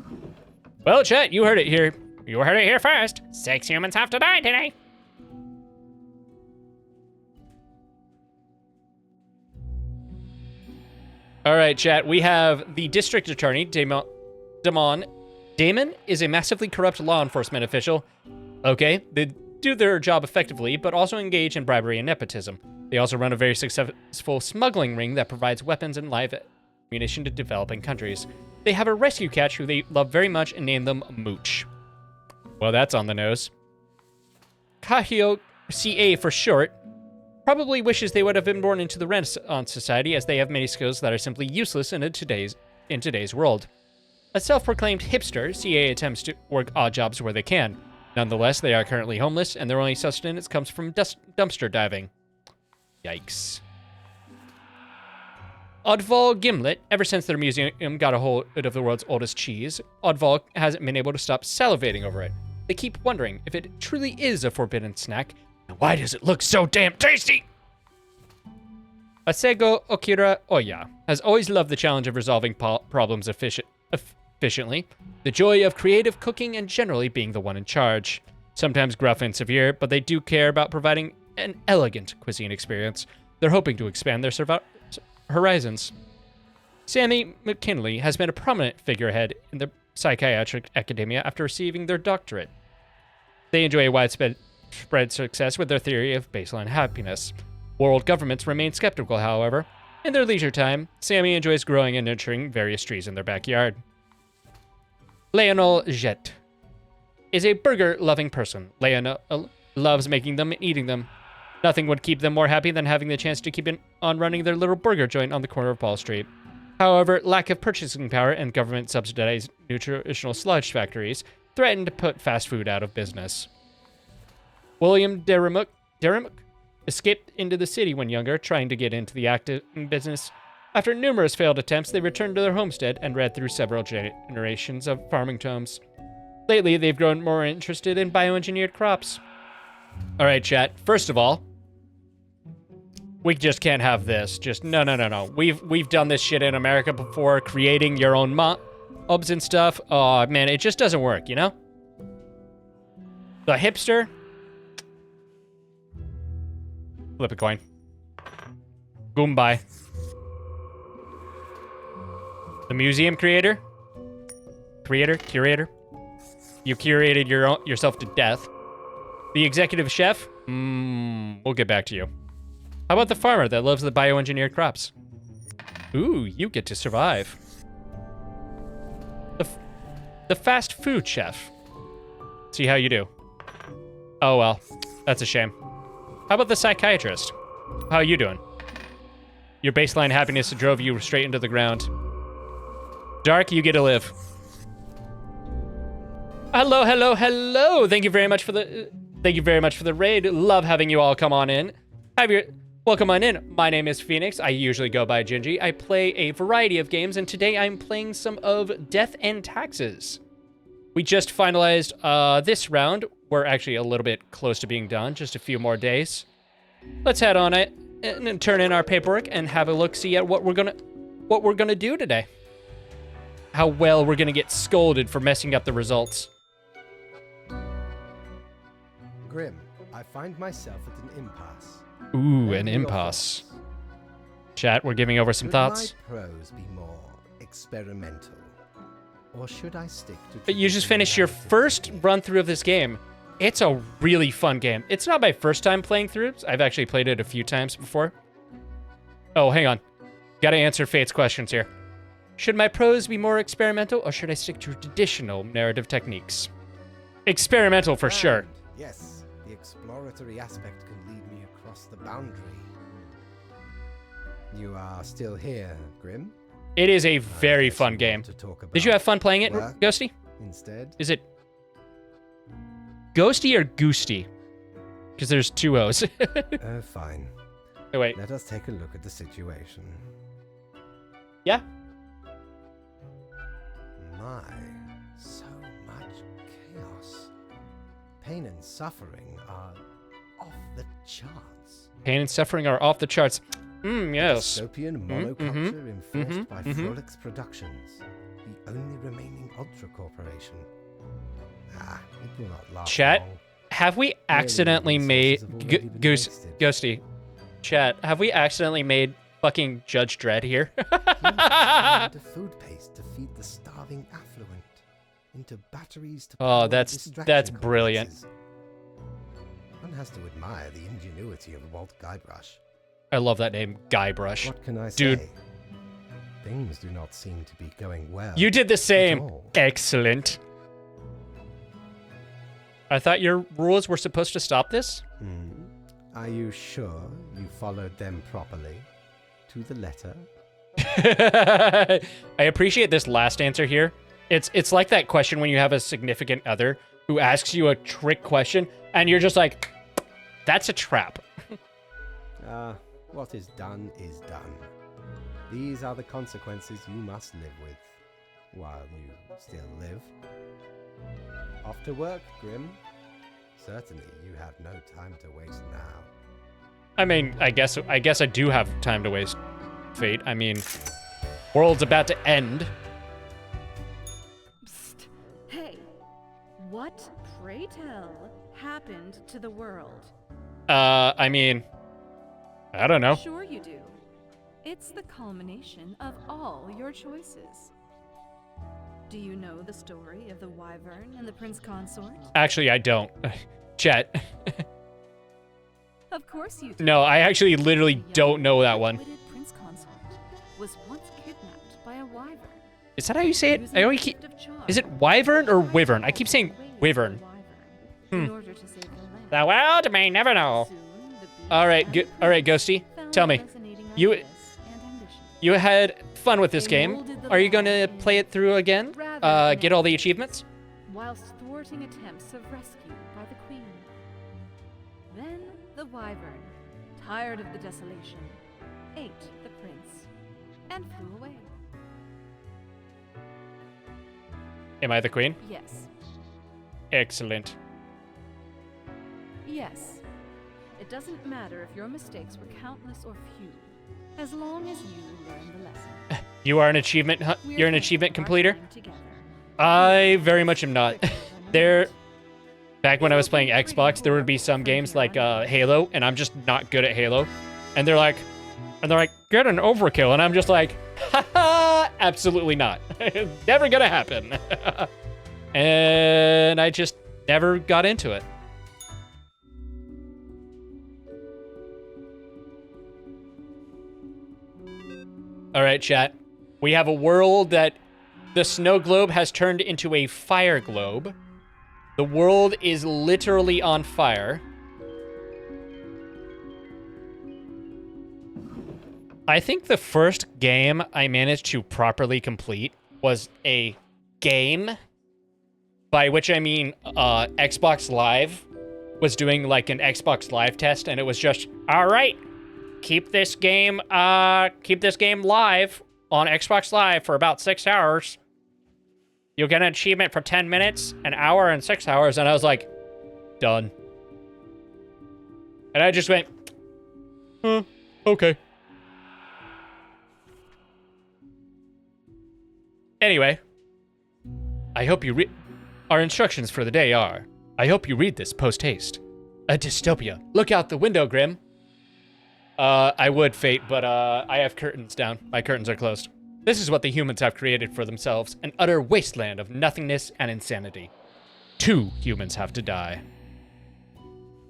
S1: Well, chat, you heard it here.
S4: You heard it here first. 6 humans have to die today.
S1: All right, chat, we have the district attorney, Damon. Damon is a massively corrupt law enforcement official. Okay, they do their job effectively, but also engage in bribery and nepotism. They also run a very successful smuggling ring that provides weapons and live ammunition to developing countries. They have a rescue cat who they love very much and name them Mooch. Well, that's on the nose. Kahio, CA for short, probably wishes they would have been born into the Renaissance society, as they have many skills that are simply useless in today's world. A self-proclaimed hipster, CA attempts to work odd jobs where they can. Nonetheless, they are currently homeless, and their only sustenance comes from dumpster diving. Yikes. Oddval Gimlet, ever since their museum got a hold of the world's oldest cheese, Oddval hasn't been able to stop salivating over it. They keep wondering if it truly is a forbidden snack, and why does it look so damn tasty? Asego Okira Oya has always loved the challenge of resolving problems efficiently, the joy of creative cooking, and generally being the one in charge. Sometimes gruff and severe, but they do care about providing an elegant cuisine experience. They're hoping to expand their horizons. Sammy McKinley has been a prominent figurehead in the psychiatric academia after receiving their doctorate. They enjoy a widespread success with their theory of baseline happiness. World governments remain skeptical, however. In their leisure time, Sammy enjoys growing and nurturing various trees in their backyard. Leonel Jet is a burger-loving person. Leonel loves making them and eating them. Nothing would keep them more happy than having the chance to keep on running their little burger joint on the corner of Ball Street. However, lack of purchasing power and government-subsidized nutritional sludge factories threaten to put fast food out of business. William Derimuk escaped into the city when younger, trying to get into the acting business. After numerous failed attempts, they returned to their homestead and read through several generations of farming tomes. Lately, they've grown more interested in bioengineered crops. All right, chat. First of all, we just can't have this. Just no. We've done this shit in America before, creating your own mobs and stuff. Oh man, it just doesn't work, you know? The hipster. Flip a coin. Goombye. The museum creator. Curator. You curated yourself to death. The executive chef. We'll get back to you. How about the farmer that loves the bioengineered crops? Ooh, you get to survive. The fast food chef. See how you do. Oh well, that's a shame. How about the psychiatrist? How you doing? Your baseline happiness drove you straight into the ground. Dark, you get to live. Hello. Thank you very much for the raid. Love having you all come on in. Welcome on in. My name is Phoenix. I usually go by Gingy. I play a variety of games, and today I'm playing some of Death and Taxes. We just finalized this round. We're actually a little bit close to being done, just a few more days. Let's head on it and turn in our paperwork and have a look-see at what we're gonna do today. How well we're gonna get scolded for messing up the results.
S3: Grim, I find myself at an impasse.
S1: Ooh, an impasse. Chat, we're giving over some thoughts.
S3: Should my prose be more experimental? Or should I stick to...
S1: But you just finished your first run-through of this game. It's a really fun game. It's not my first time playing through it. I've actually played it a few times before. Oh, hang on. Gotta answer Fate's questions here. Should my prose be more experimental, or should I stick to traditional narrative techniques? Experimental for sure.
S3: Yes, the exploratory aspect can lead me across the boundary. You are still here, Grim?
S1: It is a very fun game. Did you have fun playing it, Ghosty?
S3: Instead?
S1: Is it Ghosty or Goosty? Because there's two O's.
S3: Oh, fine.
S1: Oh, wait.
S3: Let us take a look at the situation.
S1: Yeah?
S3: My, so much chaos. Pain and suffering are off the charts.
S1: Pain and suffering are off the charts. Yes.
S3: Dystopian monoculture enforced by Frolix Productions, the only remaining Ultra Corporation. It will not last
S1: Chat,
S3: long.
S1: have we accidentally made... Ghosty. Chat, have we accidentally made fucking Judge Dredd here?
S3: Into food paste to feed the starving affluent, into batteries to
S1: Oh,
S3: power
S1: that's
S3: distraction
S1: brilliant.
S3: complexes. One has to admire the ingenuity of Walt Guybrush.
S1: I love that name, Guybrush.
S3: What can I say?
S1: Dude.
S3: Things do not seem to be going well.
S1: You did the same.
S3: all.
S1: Excellent. I thought your rules were supposed to stop this?
S3: Are you sure you followed them properly? To the letter?
S1: I appreciate this last answer here. It's like that question when you have a significant other who asks you a trick question, and you're just like, that's a trap.
S3: What is done is done. These are the consequences you must live with, while you still live. Off to work, Grim. Certainly, you have no time to waste now.
S1: I mean, I guess I do have time to waste, Fate. I mean, world's about to end.
S5: Psst. Hey, what, pray tell, happened to the world?
S1: I mean, I don't know.
S5: Sure you do. It's the culmination of all your choices. Do you know the story of the Wyvern and the Prince Consort?
S1: Actually, I don't. Chat.
S5: Of course you do.
S1: No, I actually literally
S5: The young,
S1: don't know that one.
S5: quick-witted Prince Consort was once kidnapped by a wyvern.
S1: Is that how you say it?
S5: Using
S1: I
S5: the
S1: always keep...
S5: gift of charm,
S1: Is it wyvern or wyvern? I keep saying wyvern.
S5: in order to save the land.
S1: The world may never know.
S5: Soon, the beast
S1: All right,
S5: and the
S1: all right,
S5: prince
S1: Ghosty,
S5: found
S1: tell me.
S5: fascinating
S1: You-
S5: ideas and ambitions.
S1: You had fun with this
S5: They
S1: game.
S5: molded the
S1: Are you going to
S5: land
S1: play it through again?
S5: rather
S1: Get all the achievements?
S5: whilst thwarting attempts of rescue by the queen. Then the wyvern, tired of the desolation, ate the prince and flew away.
S1: Am I the queen?
S5: Yes,
S1: Excellent.
S5: Yes. It doesn't matter if your mistakes were countless or few, as long as you learn the lesson.
S1: You are an achievement.
S5: We're
S1: You're an
S5: thankful
S1: achievement
S5: our
S1: completer.
S5: time together.
S1: I very much am not. There, back when I was playing Xbox, there would be some games like Halo, and I'm just not good at Halo, and they're like, get an overkill, and I'm just like, haha, absolutely not. Never gonna happen. And I just never got into it. All right, chat. We have a world that the snow globe has turned into a fire globe. The world is literally on fire. I think the first game I managed to properly complete was a game, by which I mean Xbox Live was doing like an Xbox Live test, and it was just, all right, keep this game live on Xbox Live for about 6 hours. You'll get an achievement for 10 minutes, an hour, and 6 hours. And I was like, done. And I just went, okay. Anyway, I hope you read... Our instructions for the day are, I hope you read this post-haste. A dystopia. Look out the window, Grim. I would, Fate, but I have curtains down. My curtains are closed. This is what the humans have created for themselves, an utter wasteland of nothingness and insanity. 2 humans have to die.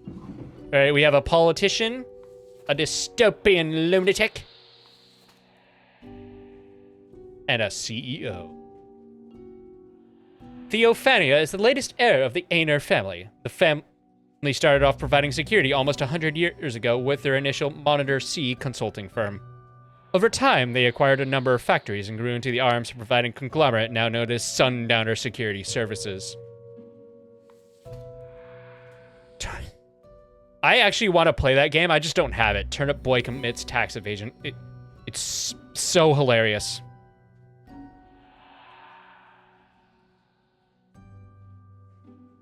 S1: All right, we have a politician, a dystopian lunatic, and a CEO. Theophania is the latest heir of the Aner family. The family started off providing security almost 100 years ago with their initial Monitor C consulting firm. Over time, they acquired a number of factories and grew into the arms of providing conglomerate now known as Sundowner Security Services. I actually want to play that game, I just don't have it. Turnip Boy commits tax evasion. It's so hilarious.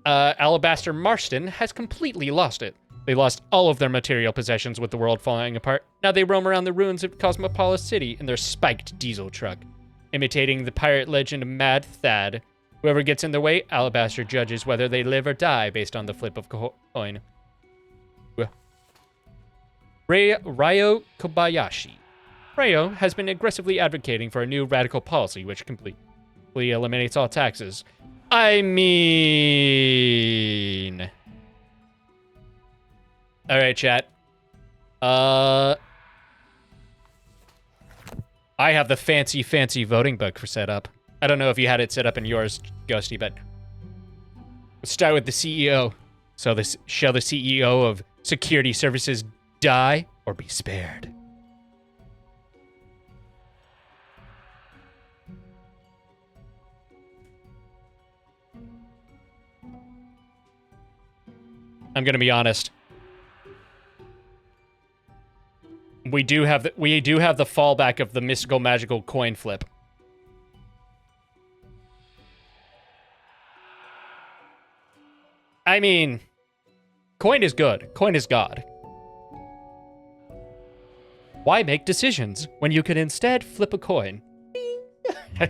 S1: Alabaster Marston has completely lost it. They lost all of their material possessions with the world falling apart. Now they roam around the ruins of Cosmopolis City in their spiked diesel truck, imitating the pirate legend Mad Thad. Whoever gets in their way, Alabaster judges whether they live or die based on the flip of coin. Ryo Kobayashi. Ryo has been aggressively advocating for a new radical policy which completely eliminates all taxes. I mean... All right, chat. I have the fancy voting book for set up. I don't know if you had it set up in yours, Ghosty, but let's start with the CEO. So shall the CEO of Security Services die or be spared? I'm gonna be honest. We do have the fallback of the mystical magical coin flip. I mean, coin is good. Coin is God. Why make decisions when you could instead flip a coin? All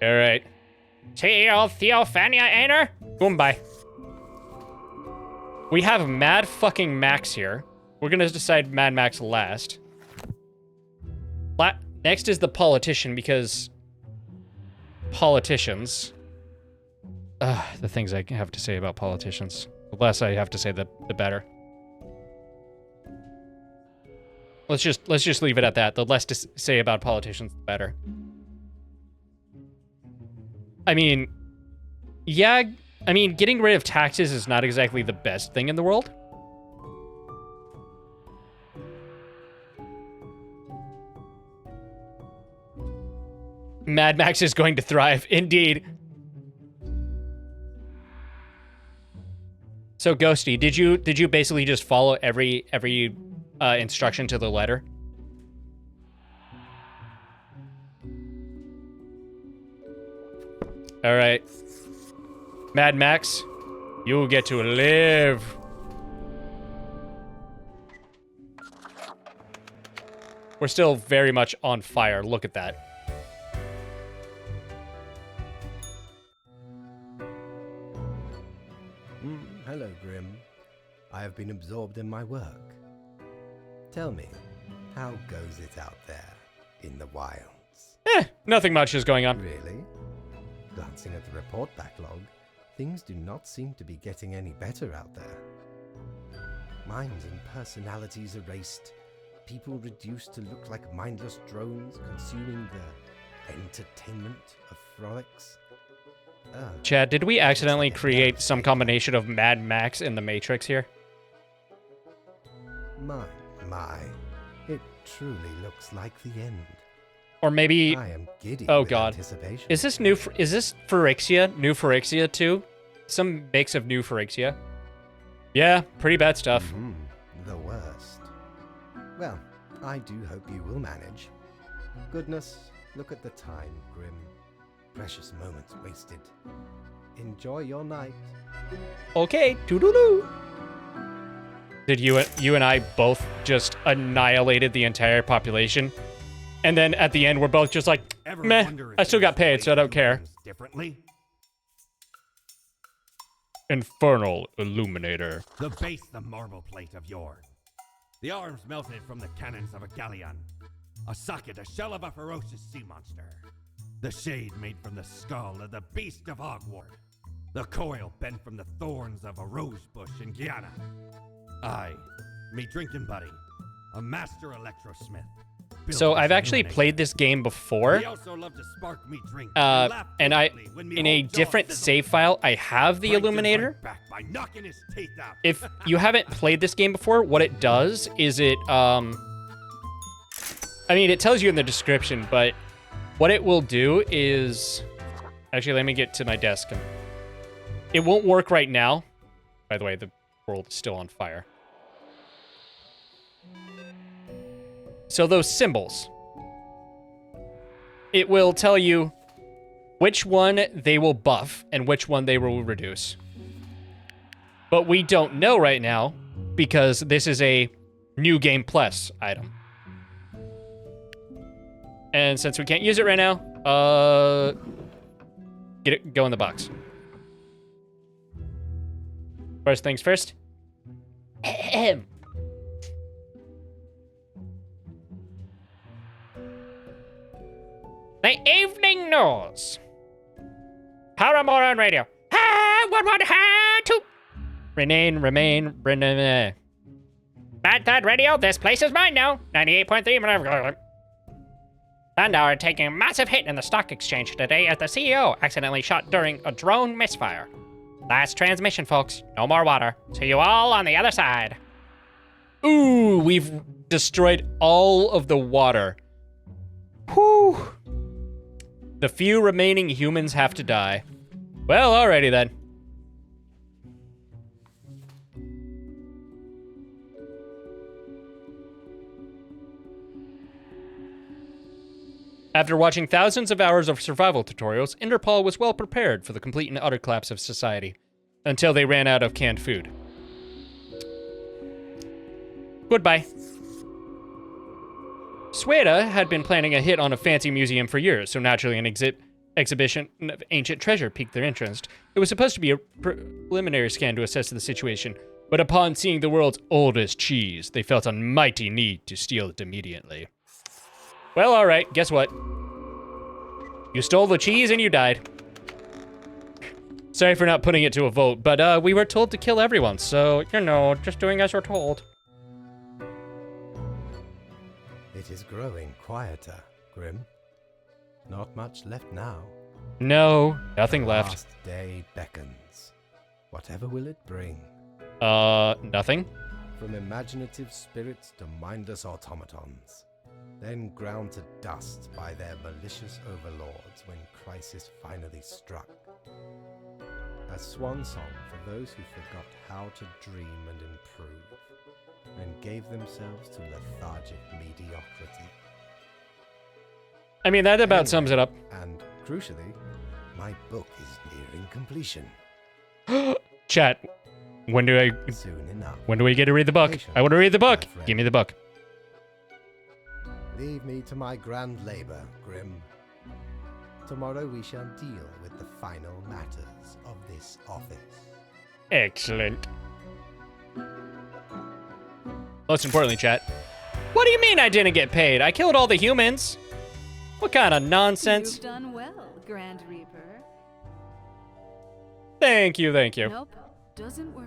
S1: right.
S4: CEO Theophania Aner?
S1: Goodbye. We have Mad fucking Max here. We're gonna decide Mad Max last. Next is the politician, because politicians. The things I have to say about politicians. The less I have to say, the better. Let's just leave it at that. The less to say about politicians, the better. I mean, yeah, getting rid of taxes is not exactly the best thing in the world. Mad Max is going to thrive, indeed. So, Ghosty, did you basically just follow every instruction to the letter? All right. Mad Max, you get to live. We're still very much on fire. Look at that.
S3: Hello, Grim. I have been absorbed in my work. Tell me, how goes it out there in the wilds?
S1: Nothing much is going on.
S3: Really? Glancing at the report backlog, things do not seem to be getting any better out there. Minds and personalities erased, people reduced to look like mindless drones consuming the entertainment of frolics.
S1: Chad, did we accidentally create some combination of Mad Max and The Matrix here?
S3: My, it truly looks like the end.
S1: Or maybe...
S3: I am giddy
S1: Oh
S3: with
S1: god.
S3: anticipation.
S1: Is this Phyrexia? New Phyrexia too? Some mix of New Phyrexia? Yeah, pretty bad stuff.
S3: The worst. Well, I do hope you will manage. Goodness, look at the time, Grim. Precious moments wasted. Enjoy your night.
S1: Okay, toodaloo. Did you and I both just annihilated the entire population? And then at the end, we're both just like,
S2: Ever
S1: meh,
S2: wonder if
S1: I still got
S2: there's
S1: paid, so I
S2: ways to
S1: don't
S2: do
S1: care.
S2: things Differently?
S1: Infernal Illuminator.
S2: The base, the marble plate of yore. The arms melted from the cannons of a galleon. A socket, a shell of a ferocious sea monster. The shade made from the skull of the beast of Hogwarts. The coil bent from the thorns of a rose bush in Guyana. I, me drinking buddy, a master electrosmith. built
S1: So
S2: this
S1: I've actually
S2: illuminator.
S1: played this game before.
S2: He also loved to spark me drink
S1: And I,
S2: laugh when me
S1: in a
S2: whole jaw
S1: different
S2: fizzled.
S1: save file, I have the
S2: Pranked him
S1: Illuminator.
S2: right back by knocking his teeth out.
S1: If you haven't played this game before, what it does is it, I mean, it tells you in the description, but what it will do is, actually, let me get to my desk. It won't work right now. By the way, the world is still on fire. So those symbols, it will tell you which one they will buff and which one they will reduce. But we don't know right now because this is a new game plus item. And since we can't use it right now, go in the box. First things first. Ahem.
S4: The evening news. Paramore on radio. Ha! 112.
S1: Remain, Brendan.
S4: Bad Thad Radio, this place is mine now. 98.3. Thunder taking a massive hit in the stock exchange today as the CEO accidentally shot during a drone misfire. Last transmission, folks. No more water. See you all on the other side.
S1: Ooh, we've destroyed all of the water. Whew. The few remaining humans have to die. Well, alrighty then. After watching thousands of hours of survival tutorials, Interpol was well prepared for the complete and utter collapse of society, until they ran out of canned food. Goodbye. Sueda had been planning a hit on a fancy museum for years, so naturally an exhibition of ancient treasure piqued their interest. It was supposed to be a preliminary scan to assess the situation, but upon seeing the world's oldest cheese, they felt a mighty need to steal it immediately. Well, alright, guess what? You stole the cheese and you died. Sorry for not putting it to a vote, but we were told to kill everyone, so, you know, just doing as we're told.
S3: It is growing quieter, Grim. Not much left now.
S1: No, nothing left.
S3: Last day beckons. Whatever will it bring?
S1: Nothing?
S3: From imaginative spirits to mindless automatons, then ground to dust by their malicious overlords when crisis finally struck. A swan song for those who forgot how to dream and improve, and gave themselves to lethargic mediocrity.
S1: I mean, that about sums it up.
S3: And, crucially, my book is nearing completion.
S1: Chat, when do I
S3: Soon enough.
S1: get to read the book? I want to read the book.
S3: My friend.
S1: Give me the book.
S3: Leave me to my grand labor, Grim. Tomorrow we shall deal with the final matters of this office.
S1: Excellent. Most importantly, chat, what do you mean I didn't get paid? I killed all the humans. What kind of nonsense?
S5: You've done well, Grand Reaper.
S1: Thank you, thank you.
S5: Nope, doesn't work.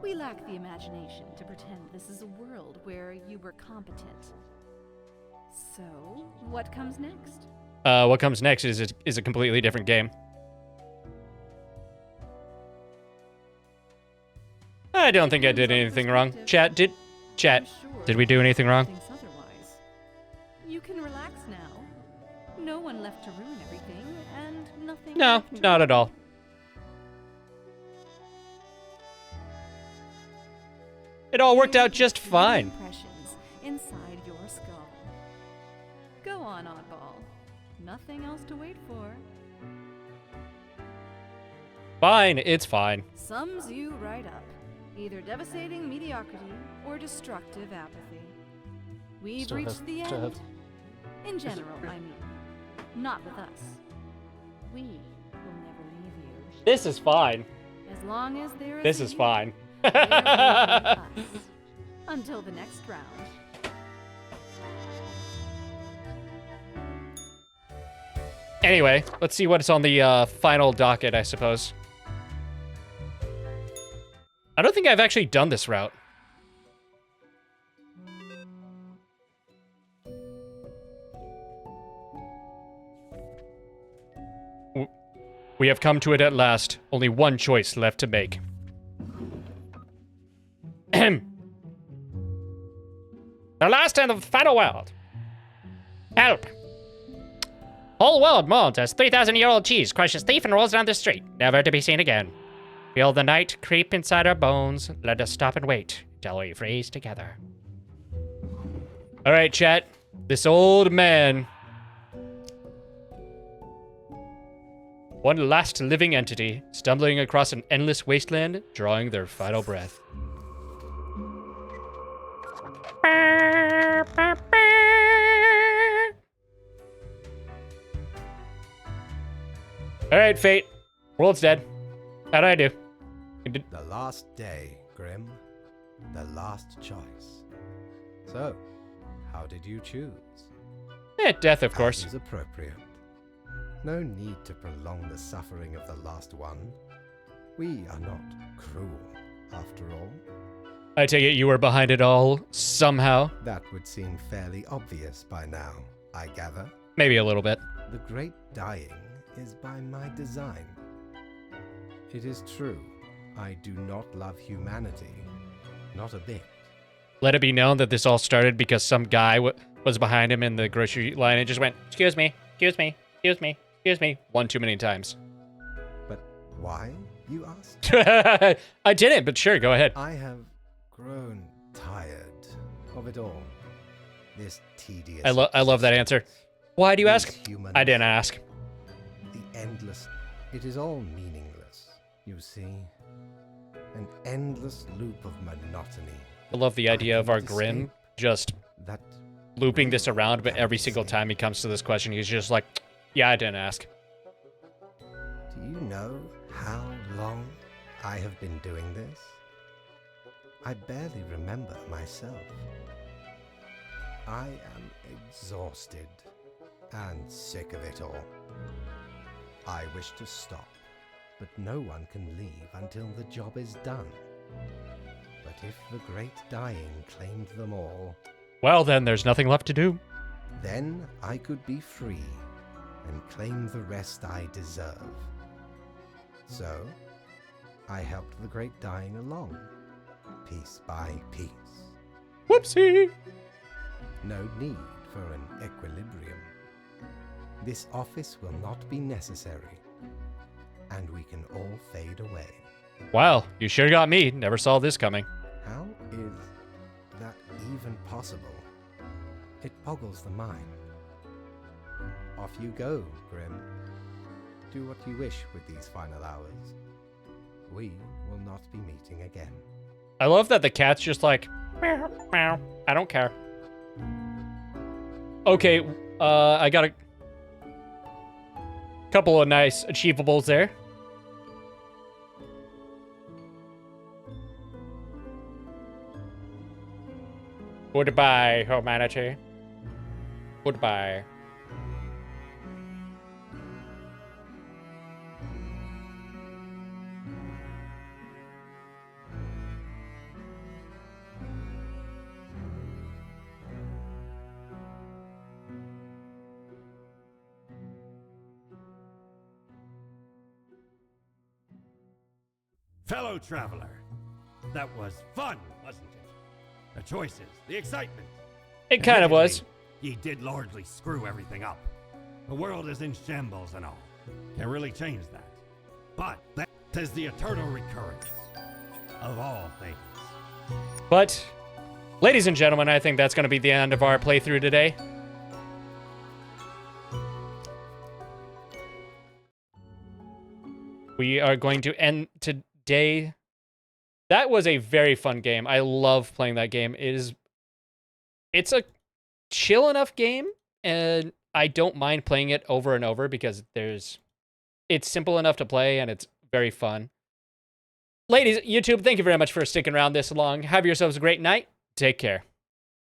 S5: We lack the imagination to pretend this is a world where you were competent. So, what comes next?
S1: What comes next is a completely different game. I don't think I did anything wrong. Chat, did
S5: I'm sure
S1: we do anything wrong?
S5: thinks otherwise. You can relax now. No one left to ruin everything, and nothing.
S1: No,
S5: left to
S1: not at all. It all worked out just
S5: Create
S1: fine.
S5: Impressions inside your skull. Go on, oddball. Nothing else to wait for.
S1: Fine, it's fine.
S5: Sums you right up. Either devastating mediocrity or destructive apathy. We've
S1: Still
S5: reached
S1: have-
S5: the
S1: still
S5: end.
S1: have-
S5: In general, I mean. Not with us. We will never leave you.
S1: This is fine.
S5: As long as there is
S1: This
S5: a
S1: is
S5: you,
S1: fine.
S5: there will be us. Until the next round.
S1: Anyway, let's see what's on the final docket, I suppose. I don't think I've actually done this route. We have come to it at last. Only one choice left to make. The last and the final world. Help! Whole world mourns as 3,000-year-old cheese crushes thief and rolls down the street, never to be seen again. Feel the night creep inside our bones. Let us stop and wait till we freeze together. All right, chat. This old man. One last living entity, stumbling across an endless wasteland, drawing their final breath. All right, Fate. World's dead. How'd I do?
S3: The last day, Grim. The last choice. So, how did you choose?
S1: Death, of course.
S3: As is appropriate. No need to prolong the suffering of the last one. We are not cruel, after all.
S1: I take it you were behind it all, somehow.
S3: That would seem fairly obvious by now, I gather.
S1: Maybe a little bit.
S3: The great dying is by my design. It is true, I do not love humanity. Not a bit.
S1: Let it be known that this all started because some guy was behind him in the grocery line and just went, excuse me, excuse me, excuse me, excuse me, one too many times.
S3: But why, you ask?
S1: I didn't, but sure, go ahead.
S3: I have grown tired of it all. This tedious...
S1: I love that answer. Why do you ask?
S3: These humans,
S1: I didn't ask.
S3: The endless... It is all meaningless, you see. An endless loop of monotony.
S1: I love the idea of our
S3: cannot
S1: Grim
S3: escape
S1: just
S3: that
S1: looping this around, but every single time he comes to this question, he's just like, yeah, I didn't ask.
S3: Do you know how long I have been doing this? I barely remember myself. I am exhausted and sick of it all. I wish to stop, but no one can leave until the job is done. But if the great dying claimed them all,
S1: Well, then, there's nothing left to do.
S3: then I could be free and claim the rest I deserve. So, I helped the great dying along, piece by piece.
S1: Whoopsie!
S3: No need for an equilibrium. This office will not be necessary, and we can all fade away.
S1: Wow, you sure got me. Never saw this coming.
S3: How is that even possible? It boggles the mind. Off you go, Grim. do what you wish with these final hours. We will not be meeting again.
S1: I love that the cat's just like, meow, meow. I don't care. Okay, I got a couple of nice achievables there. Goodbye, humanity. Goodbye.
S2: Fellow traveler, that was fun, wasn't it? The choices, the excitement.
S1: It kind of was.
S2: Ye did largely screw everything up. The world is in shambles and all. Can't really change that. But that is the eternal recurrence of all things.
S1: But, ladies and gentlemen, I think that's going to be the end of our playthrough today. We are going to end today. That was a very fun game. I love playing that game. It's a chill enough game, and I don't mind playing it over and over because it's simple enough to play and it's very fun. Ladies, YouTube, thank you very much for sticking around this long. Have yourselves a great night. Take care.